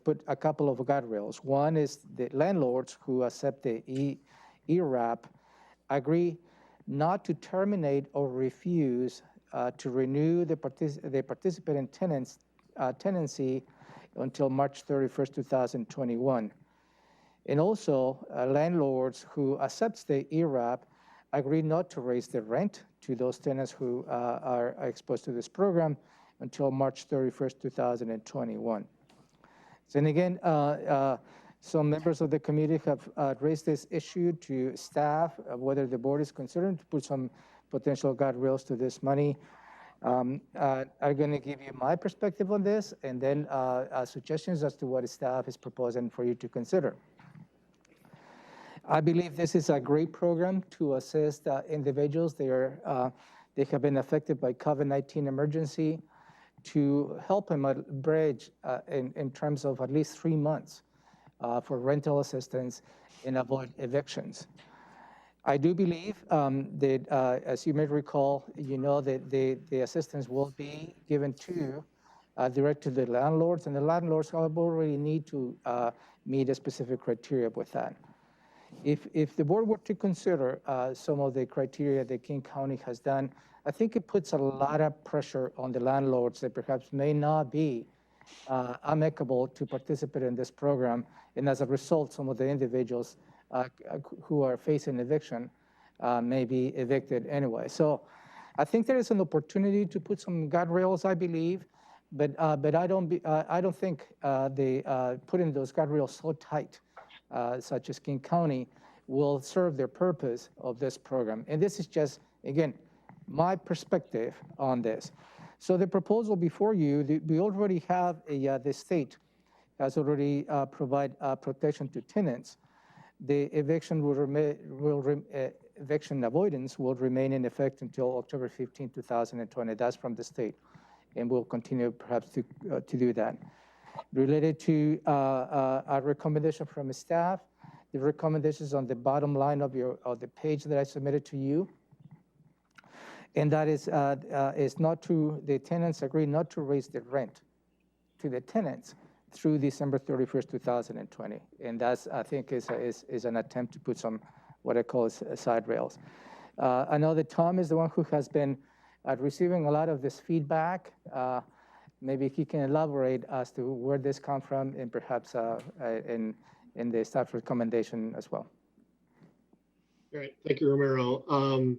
put a couple of guardrails. One is the landlords who accept the ERAP agree not to terminate or refuse to renew the participant tenancy until March 31st, 2021. And also, landlords who accept the ERAP agree not to raise the rent to those tenants who are exposed to this program until March 31st, 2021. So, and again, some members of the committee have raised this issue to staff, whether the board is concerned to put some potential guardrails to this money. I'm going to give you my perspective on this, and then suggestions as to what staff is proposing for you to consider. I believe this is a great program to assist individuals. They have been affected by COVID-19 emergency, to help them bridge in terms of at least 3 months for rental assistance and avoid evictions. I do believe that, as you may recall, that the assistance will be given to direct to the landlords, and the landlords already need to meet a specific criteria with that. If the board were to consider some of the criteria that King County has done, I think it puts a lot of pressure on the landlords that perhaps may not be amicable to participate in this program, and as a result, some of the individuals who are facing eviction may be evicted anyway. So I think there is an opportunity to put some guardrails, I believe, but I don't think putting those guardrails so tight, such as King County, will serve their purpose of this program. And this is just, again, my perspective on this. So the proposal before you, we already have the state has already provide protection to tenants. The eviction eviction avoidance will remain in effect until October 15, 2020. That's from the state, and we'll continue perhaps to do that. Related to a recommendation from staff, the recommendations on the bottom line of the page that I submitted to you, and that is not to, the tenants agree not to raise the rent to the tenants through December 31st, 2020. And that's, I think, is an attempt to put some, what I call side rails. I know that Tom is the one who has been receiving a lot of this feedback. Maybe he can elaborate as to where this comes from, and perhaps in the staff recommendation as well. Great, thank you, Romero.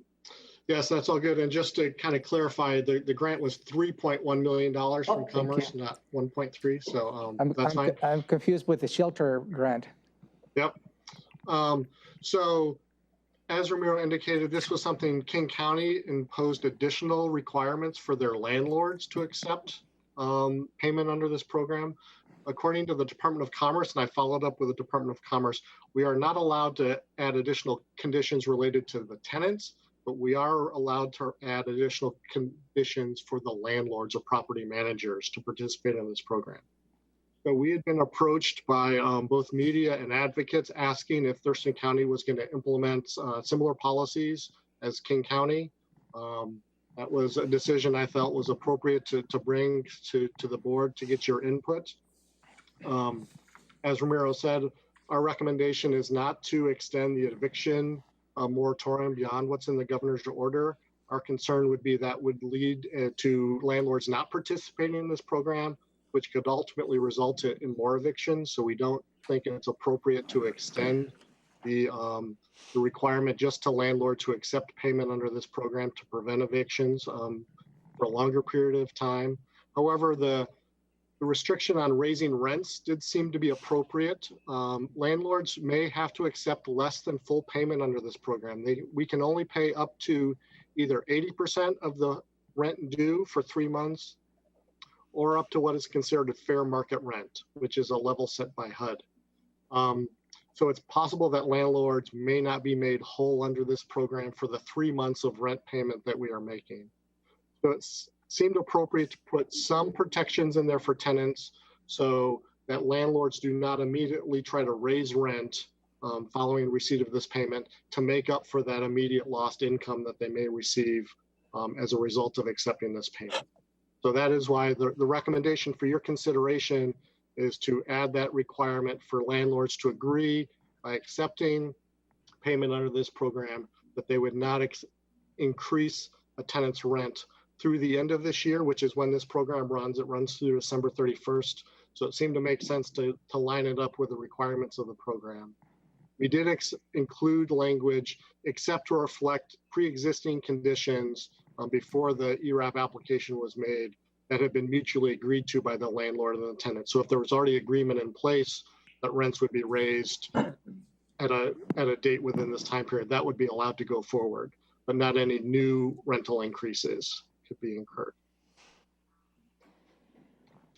Yes, that's all good. And just to kind of clarify, the grant was $3.1 million from Commerce, not 1.3. So that's fine. I'm confused with the shelter grant. Yep. So as Romero indicated, this was something King County imposed additional requirements for their landlords to accept payment under this program. According to the Department of Commerce, and I followed up with the Department of Commerce, we are not allowed to add additional conditions related to the tenants, but we are allowed to add additional conditions for the landlords or property managers to participate in this program. So we had been approached by both media and advocates asking if Thurston County was going to implement similar policies as King County. That was a decision I felt was appropriate to bring to the board to get your input. As Ramiro said, our recommendation is not to extend the eviction moratorium beyond what's in the governor's order. Our concern would be that would lead to landlords not participating in this program, which could ultimately result in more evictions. So we don't think it's appropriate to extend the requirement just to landlords to accept payment under this program to prevent evictions for a longer period of time. However, the restriction on raising rents did seem to be appropriate. Landlords may have to accept less than full payment under this program. We can only pay up to either 80% of the rent due for 3 months or up to what is considered a fair market rent, which is a level set by HUD. So it's possible that landlords may not be made whole under this program for the 3 months of rent payment that we are making. So it seemed appropriate to put some protections in there for tenants so that landlords do not immediately try to raise rent following receipt of this payment to make up for that immediate lost income that they may receive as a result of accepting this payment. So that is why the recommendation for your consideration is to add that requirement for landlords to agree by accepting payment under this program that they would not increase a tenant's rent through the end of this year, which is when this program runs. It runs through December 31st. So it seemed to make sense to line it up with the requirements of the program. We did include language except to reflect pre-existing conditions before the ERAP application was made that had been mutually agreed to by the landlord and the tenant. So if there was already agreement in place that rents would be raised at a date within this time period, that would be allowed to go forward, but not any new rental increases could be incurred.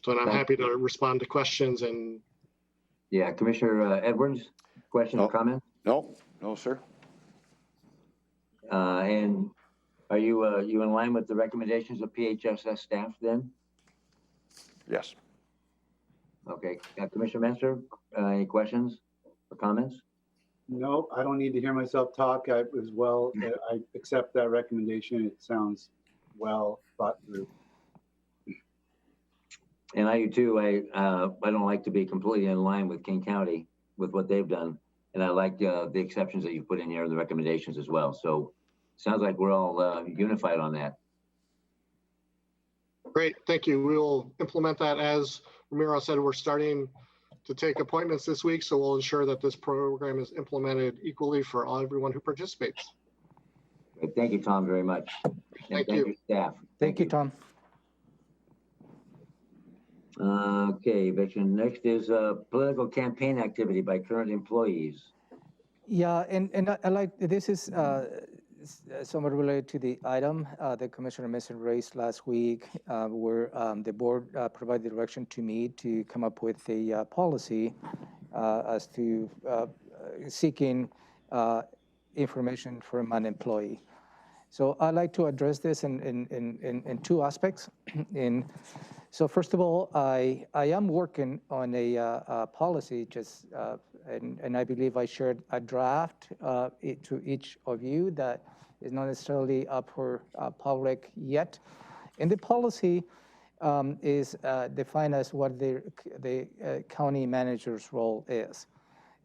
So and I'm happy to respond to questions. And yeah, Commissioner Edwards, question or comment? No, sir. And are you in line with the recommendations of PHSS staff then? Yes. Okay, Commissioner Menster, any questions or comments? No, I don't need to hear myself talk. I accept that recommendation. It sounds well thought through. And I do too. I don't like to be completely in line with King County with what they've done. And I like the exceptions that you put in here, the recommendations as well. So sounds like we're all unified on that. Great, thank you. We will implement that. As Ramiro said, we're starting to take appointments this week, so we'll ensure that this program is implemented equally for everyone who participates. Great. Thank you, Tom, very much. Thank you. Staff. Thank you, Tom. Okay, Eviction. Next is political campaign activity by current employees. Yeah, and I like, this is somewhat related to the item that Commissioner Mason raised last week, where the board provided direction to me to come up with a policy as to seeking information from an employee. So I'd like to address this in two aspects. So first of all, I am working on a policy, and I believe I shared a draft to each of you that is not necessarily up for public yet. And the policy is defined as what the county manager's role is,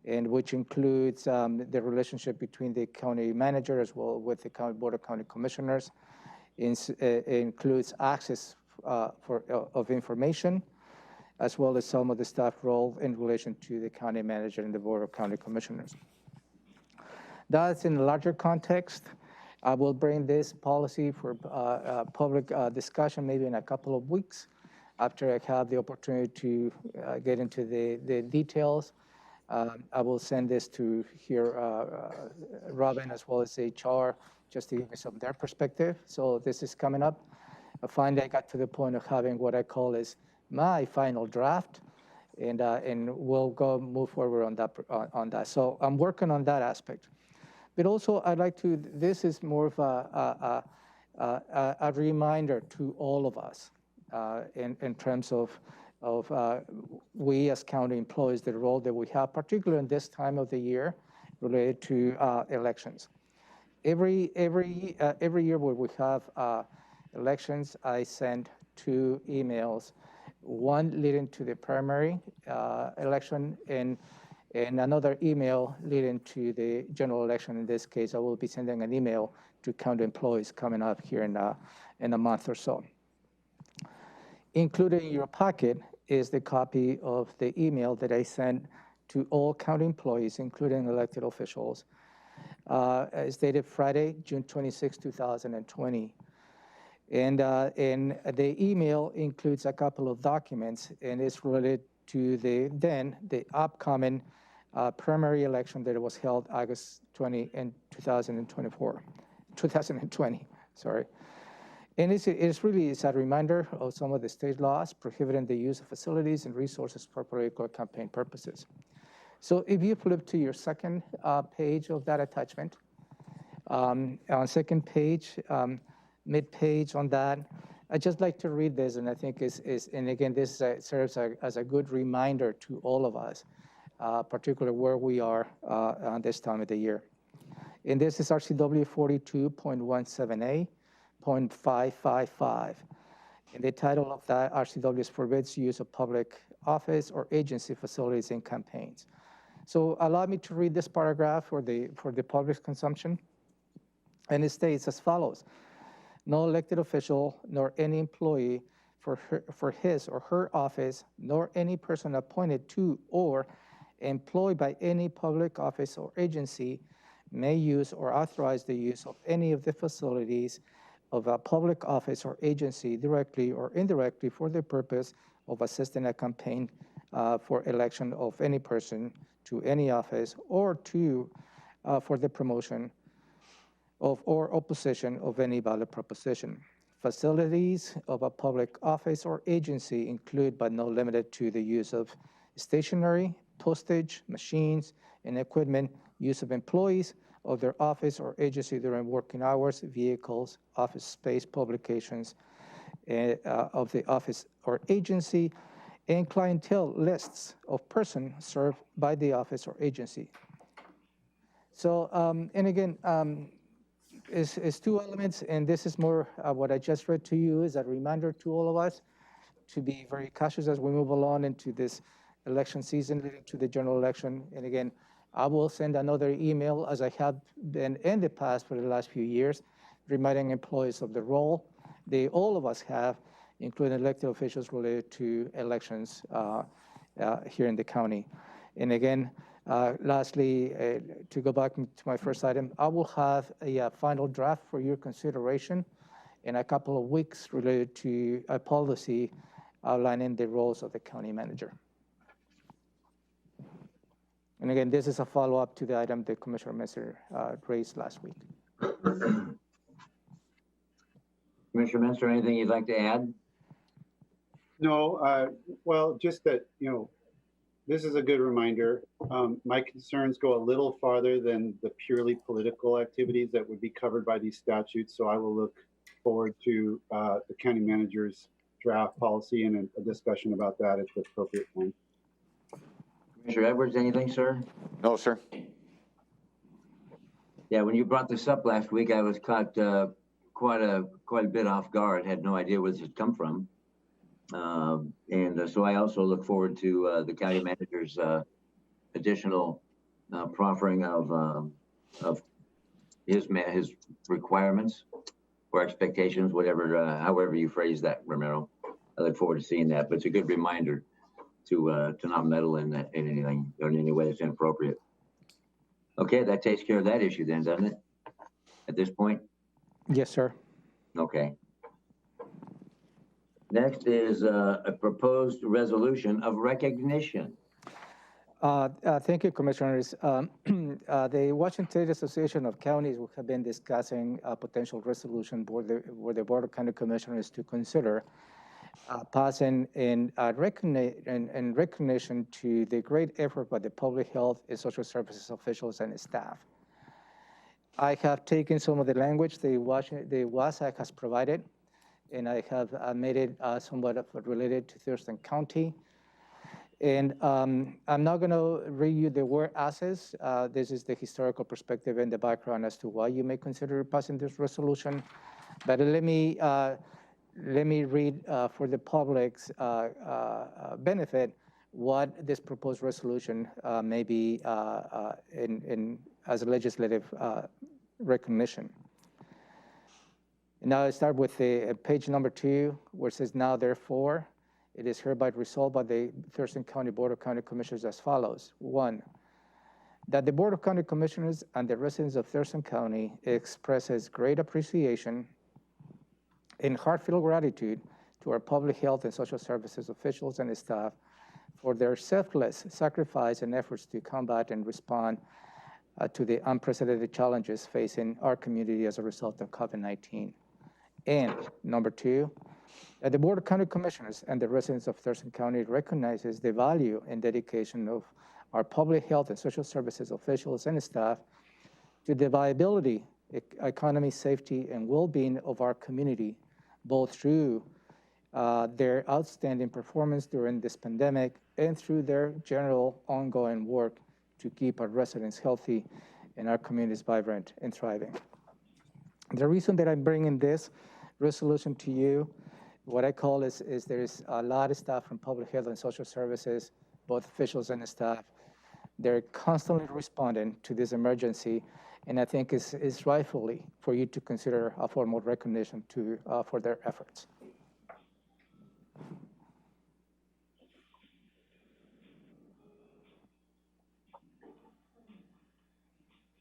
and which includes the relationship between the county manager as well with the county board of county commissioners. It includes access of information, as well as some of the staff role in relation to the county manager and the board of county commissioners. That's in a larger context. I will bring this policy for public discussion maybe in a couple of weeks after I have the opportunity to get into the details. I will send this to Robin as well as HR just to give me some of their perspective. So this is coming up. Finally, I got to the point of having what I call is my final draft, and we'll move forward on that. So I'm working on that aspect. But also, I'd like to, this is more of a reminder to all of us in terms of we as county employees, the role that we have, particularly in this time of the year related to elections. Every year when we have elections, I send 2 emails, one leading to the primary election and another email leading to the general election. In this case, I will be sending an email to county employees coming up here in a month or so. Included in your packet is the copy of the email that I sent to all county employees, including elected officials. It's dated Friday, June 26, 2020. And the email includes a couple of documents, and it's related to the upcoming primary election that was held August 20 in 2020, sorry. And it's a reminder of some of the state laws prohibiting the use of facilities and resources for political campaign purposes. So if you flip to your second page of that attachment, on second page, mid-page on that, I'd just like to read this, and I think and again, this serves as a good reminder to all of us, particularly where we are on this time of the year. And this is RCW 42.17A.555. And the title of that RCW is forbids use of public office or agency facilities in campaigns. So allow me to read this paragraph for the public consumption. And it states as follows: no elected official nor any employee for his or her office, nor any person appointed to or employed by any public office or agency may use or authorize the use of any of the facilities of a public office or agency directly or indirectly for the purpose of assisting a campaign for election of any person to any office or for the promotion of or opposition of any ballot proposition. Facilities of a public office or agency include but not limited to the use of stationery, postage, machines, and equipment, use of employees of their office or agency during working hours, vehicles, office space, publications of the office or agency, and clientele lists of persons served by the office or agency. So, and again, it's 2 elements, and this is more what I just read to you is a reminder to all of us to be very cautious as we move along into this election season leading to the general election. And again, I will send another email, as I have been in the past for the last few years, reminding employees of the role all of us have, including elected officials related to elections here in the county. And again, lastly, to go back to my first item, I will have a final draft for your consideration in a couple of weeks related to a policy outlining the roles of the county manager. And again, this is a follow-up to the item that Commissioner Messer raised last week. Commissioner Messer, anything you'd like to add? No, well, just that, this is a good reminder. My concerns go a little farther than the purely political activities that would be covered by these statutes. So I will look forward to the county manager's draft policy and a discussion about that at the appropriate time. Commissioner Edwards, anything, sir? No, sir. Yeah, when you brought this up last week, I was caught quite a bit off guard. Had no idea where this had come from. So I also look forward to the county manager's additional proffering of his requirements or expectations, however you phrase that, Romero. I look forward to seeing that, but it's a good reminder to not meddle in anything or in any way that's inappropriate. Okay, that takes care of that issue then, doesn't it? At this point? Yes, sir. Okay. Next is a proposed resolution of recognition. Thank you, Commissioners. The Washington State Association of Counties have been discussing a potential resolution where the Board of County Commissioners to consider passing in recognition to the great effort by the public health and social services officials and staff. I have taken some of the language the WASAC has provided, and I have made it somewhat related to Thurston County. And I'm not going to read you the word assets. This is the historical perspective and the background as to why you may consider passing this resolution. But let me read for the public's benefit what this proposed resolution may be as a legislative recognition. Now I start with the page number 2, where it says, now therefore, it is hereby resolved by the Thurston County Board of County Commissioners as follows. 1, that the Board of County Commissioners and the residents of Thurston County expresses great appreciation and heartfelt gratitude to our public health and social services officials and staff for their selfless sacrifice and efforts to combat and respond to the unprecedented challenges facing our community as a result of COVID-19. And number 2, that the Board of County Commissioners and the residents of Thurston County recognizes the value and dedication of our public health and social services officials and staff to the viability, economy, safety, and well-being of our community, both through their outstanding performance during this pandemic and through their general ongoing work to keep our residents healthy and our communities vibrant and thriving. The reason that I'm bringing this resolution to you, what I call is there's a lot of staff from public health and social services, both officials and staff. They're constantly responding to this emergency, and I think it's rightfully for you to consider a formal recognition for their efforts.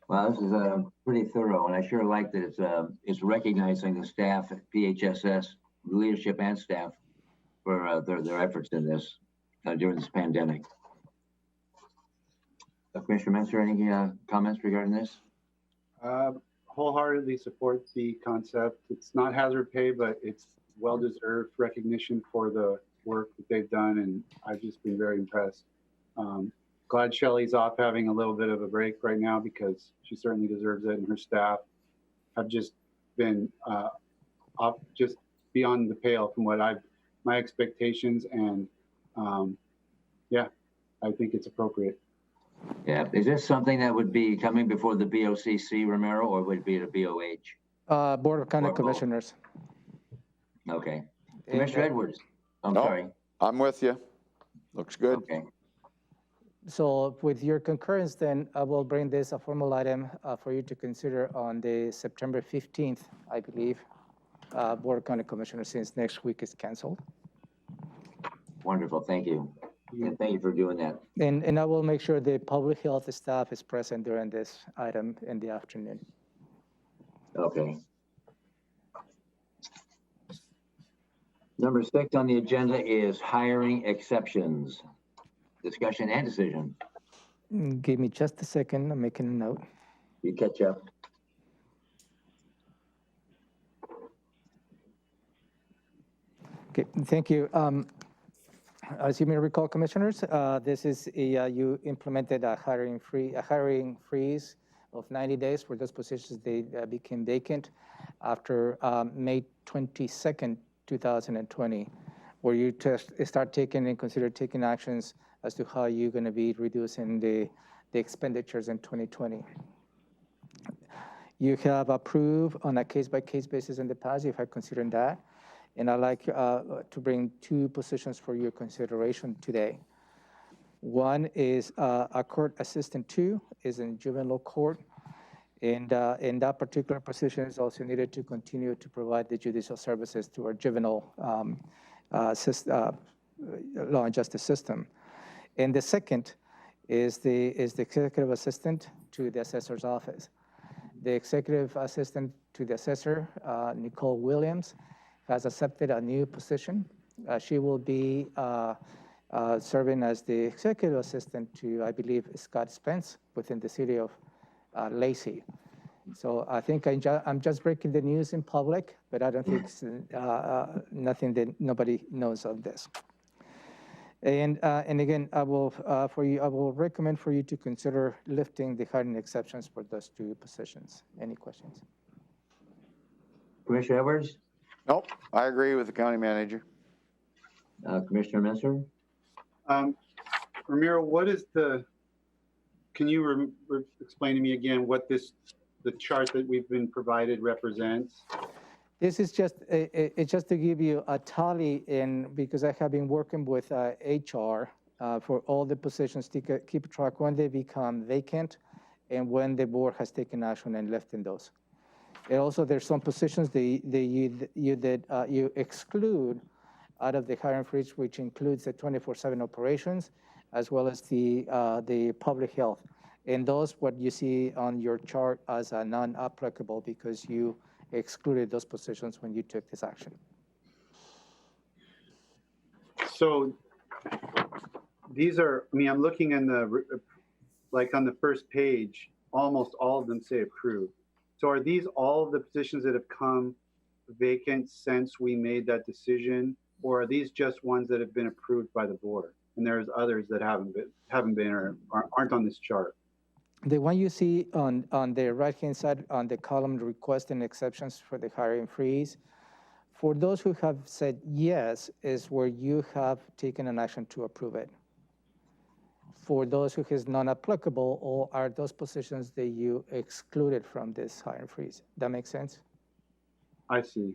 Well, this is pretty thorough, and I sure like that it's recognizing the staff at PHSS, leadership and staff, for their efforts in this during this pandemic. Commissioner Menser, any comments regarding this? Wholeheartedly support the concept. It's not hazard pay, but it's well-deserved recognition for the work that they've done, and I've just been very impressed. Glad Shelley's off having a little bit of a break right now because she certainly deserves it, and her staff have just been just beyond the pale from what my expectations, and yeah, I think it's appropriate. Yeah, is this something that would be coming before the BoCC, Romero, or would it be the BOH? Board of County Commissioners. Okay. Commissioner Edwards, I'm sorry. I'm with you. Looks good. Okay. So with your concurrence, then I will bring this a formal item for you to consider on the September 15th, I believe, Board of County Commissioners, since next week is canceled. Wonderful, thank you. And thank you for doing that. And I will make sure the public health staff is present during this item in the afternoon. Okay. Number 6 on the agenda is hiring exceptions. Discussion and decision. Give me just a second. I'm making a note. You catch up. Okay, thank you. As you may recall, Commissioners, this is you implemented a hiring freeze of 90 days for those positions. They became vacant after May 22nd, 2020, where you start taking and consider taking actions as to how you're going to be reducing the expenditures in 2020. You have approved on a case-by-case basis in the past. You have considered that. And I'd like to bring 2 positions for your consideration today. One is a court assistant 2 is in juvenile court. And in that particular position is also needed to continue to provide the judicial services to our juvenile law and justice system. And the second is the executive assistant to the assessor's office. The executive assistant to the assessor, Nicole Williams, has accepted a new position. She will be serving as the executive assistant to, I believe, Scott Spence within the city of Lacey. So I think I'm just breaking the news in public, but I don't think it's nothing that nobody knows of this. And again, I will recommend for you to consider lifting the hiring exceptions for those 2 positions. Any questions? Commissioner Edwards? Nope, I agree with the county manager. Commissioner Messer? Ramiro, what is can you explain to me again what the chart that we've been provided represents? This is just it's just to give you a tally because I have been working with HR for all the positions to keep track when they become vacant and when the board has taken action and left in those. And also there's some positions that you exclude out of the hiring freeze, which includes the 24/7 operations as well as the public health. And those what you see on your chart as a non-applicable because you excluded those positions when you took this action. So these are, I mean, I'm looking in like on the first page, almost all of them say approved. So are these all of the positions that have come vacant since we made that decision, or are these just ones that have been approved by the board? And there's others that haven't been or aren't on this chart. The one you see on the right-hand side on the column request and exceptions for the hiring freeze, for those who have said yes, is where you have taken an action to approve it. For those who is non-applicable, or are those positions that you excluded from this hiring freeze. That makes sense? I see.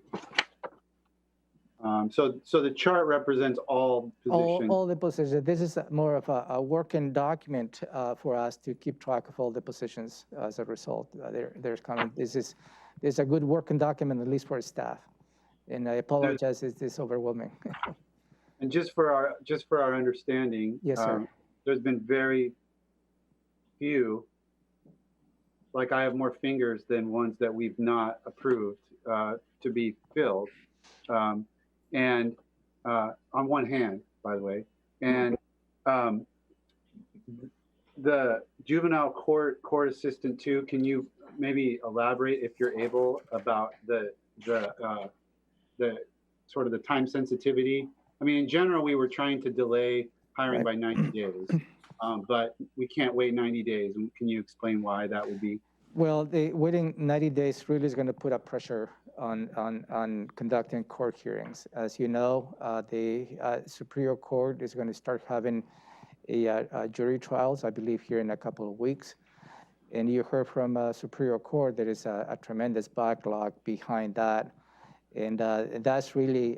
So the chart represents all positions. All the positions. This is more of a working document for us to keep track of all the positions as a result. There's this is a good working document, at least for staff. And I apologize, it's overwhelming. And just for our understanding, yes, sir. There's been very few, like I have more fingers than ones that we've not approved to be filled. And on one hand, by the way, and the juvenile court assistant too, can you maybe elaborate if you're able about the sort of the time sensitivity? I mean, in general, we were trying to delay hiring by 90 days, but we can't wait 90 days. Can you explain why that would be? Well, waiting 90 days really is going to put a pressure on conducting court hearings. As you know, the Superior Court is going to start having a jury trials, I believe, here in a couple of weeks. And you heard from Superior Court there is a tremendous backlog behind that. And that's really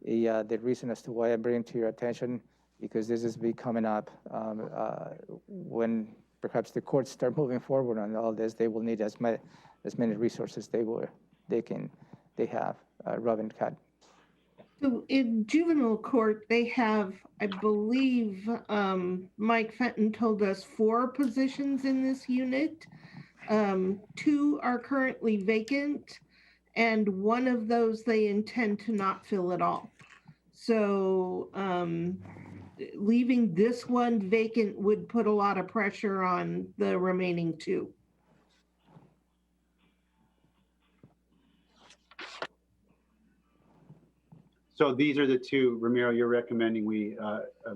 the reason as to why I bring it to your attention, because this is coming up when perhaps the courts start moving forward on all this. They will need as many resources they have. Robin Cat. So in juvenile court, they have, I believe, Mike Fenton told us 4 positions in this unit. 2 are currently vacant, and one of those they intend to not fill at all. So leaving this one vacant would put a lot of pressure on the remaining 2. So these are the 2, Ramiro, you're recommending we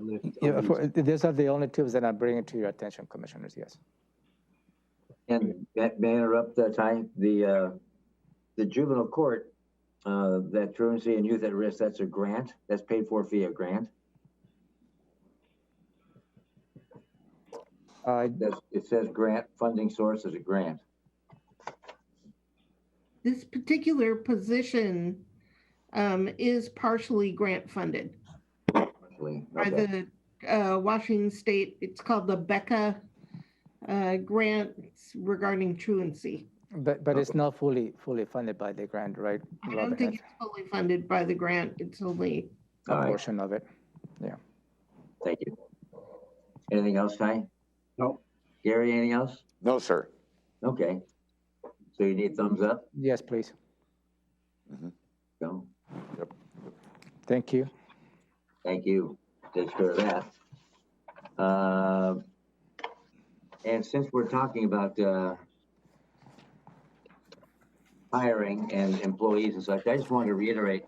lift? Yeah, these are the only 2 that I'm bringing to your attention, Commissioners, yes. And may I interrupt, Ty? The juvenile court, that truancy and youth at risk, that's a grant, that's paid for via grant. It says grant, funding source is a grant. This particular position is partially grant funded. Partially, okay. By the Washington State, it's called the BECA grant regarding truancy. But it's not fully funded by the grant, right? I don't think it's fully funded by the grant. It's only a portion of it. Yeah. Thank you. Anything else, Ty? No. Gary, anything else? No, sir. Okay. So you need thumbs up? Yes, please. Go. Yep. Thank you. Thank you. Takes care of that. And since we're talking about hiring and employees and such, I just wanted to reiterate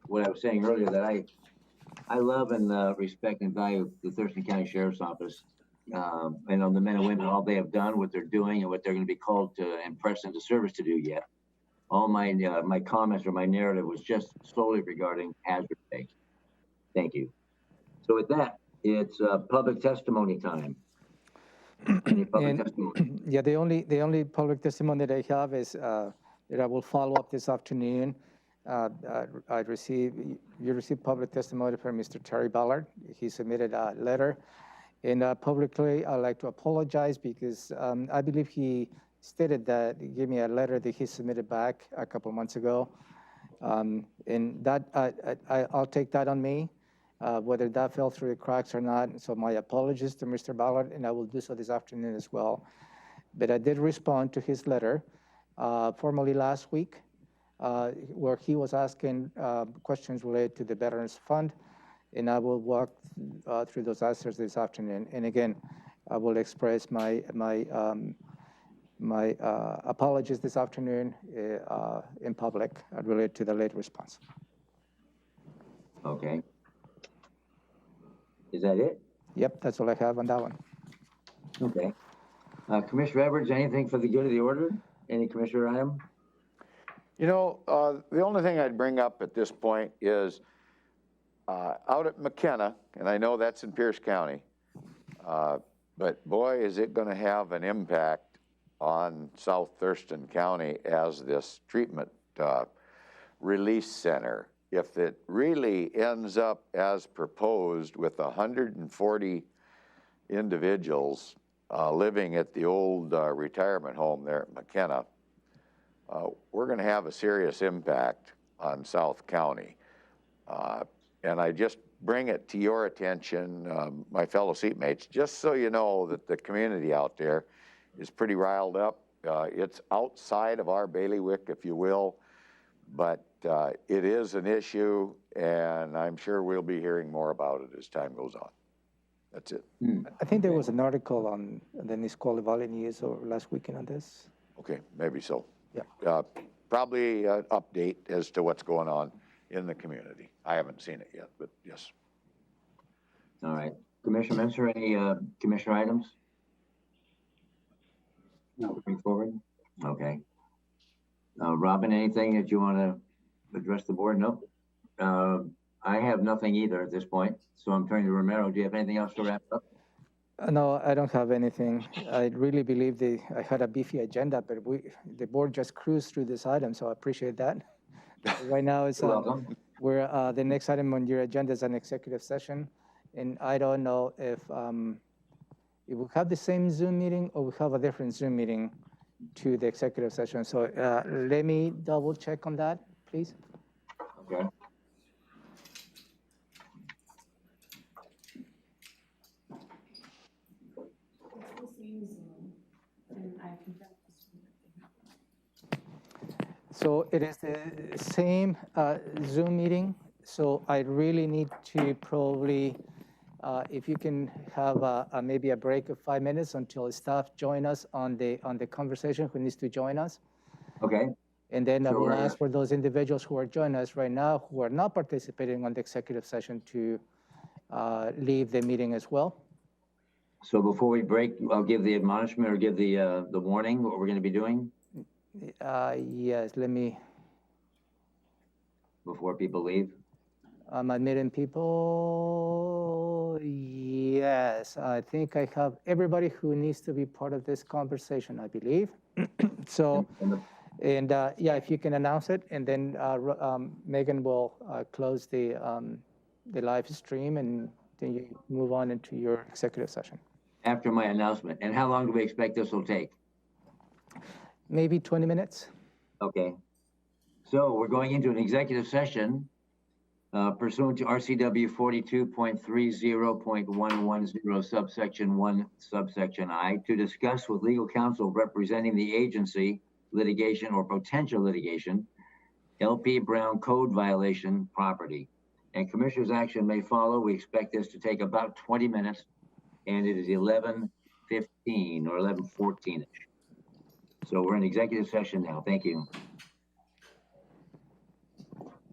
what I was saying earlier, that I love and respect and value the Thurston County Sheriff's Office. And on the men and women, all they have done, what they're doing, and what they're going to be called to and pressed into service to do yet. All my comments or my narrative was just solely regarding hazard pay. Thank you. So with that, It's public testimony time. Any public And testimony? yeah, the only public testimony that I have is that I will follow up this afternoon. You received public testimony from Mr. Terry Ballard. He submitted a letter. And publicly, I'd like to apologize because I believe he stated that he gave me a letter that he submitted back a couple months ago. And that I'll take that on me, whether that fell through the cracks or not. So my apologies to Mr. Ballard, and I will do so this afternoon as well. But I did respond to his letter formally last week, where he was asking questions related to the Veterans Fund, and I will walk through those answers this afternoon. And again, I will express my apologies this afternoon in public related to the late response. Okay. Is that it? Yep, that's all I have on that one. Okay. Commissioner Edwards, anything for the good of the order? Any commissioner item? You know, the only thing I'd bring up at this point is out at McKenna, and I know that's in Pierce County, but boy, is it going to have an impact on South Thurston County as this treatment release center. If it really ends up as proposed with 140 individuals living at the old retirement home there at McKenna, we're going to have a serious impact on South County. And I just bring it to your attention, my fellow seatmates, just so you know that the community out there is pretty riled up. It's outside of our bailiwick, if you will, but it is an issue, and I'm sure we'll be hearing more about it as time goes on. That's it. I think there was an article on the Nisqually Valley News last weekend on this. Okay, maybe so. Yeah. Probably an update as to what's going on in the community. I haven't seen it yet, but yes. All right. Commissioner Menser, any commissioner items? No. Bring forward? Okay. Robin, anything that you want to address the board? Nope. I have nothing either at this point, so I'm turning to Romero. Do you have anything else to wrap up? No, I don't have anything. I really believe I had a beefy agenda, but the board just cruised through this item, so I appreciate that. Right now, it's the next item on your agenda is an executive session, and I don't know if we have the same Zoom meeting or we have a different Zoom meeting to the executive session. So let me double check on that, please. Okay. So it is the same Zoom meeting. So I really need to probably, if you can have maybe a break of 5 minutes until staff join us on the conversation who needs to join us. Okay. And then I will ask for those individuals who are joining us right now who are not participating on the executive session to leave the meeting as well. So before we break, I'll give the admonishment or give the warning, what we're going to be doing. Yes, let me. Before people leave? I'm admitting people. Yes, I think I have everybody who needs to be part of this conversation, I believe. So, and yeah, if you can announce it, and then Megan will close the live stream, and then you move on into your executive session. After my announcement. And how long do we expect this will take? Maybe 20 minutes. Okay. So we're going into an executive session pursuant to RCW 42.30.110 subsection 1 subsection I to discuss with legal counsel representing the agency litigation or potential litigation, LP Brown code violation property. And commissioner's action may follow. We expect this to take about 20 minutes, and it is 11:15 or 11:14-ish. So we're in executive session now. Thank you.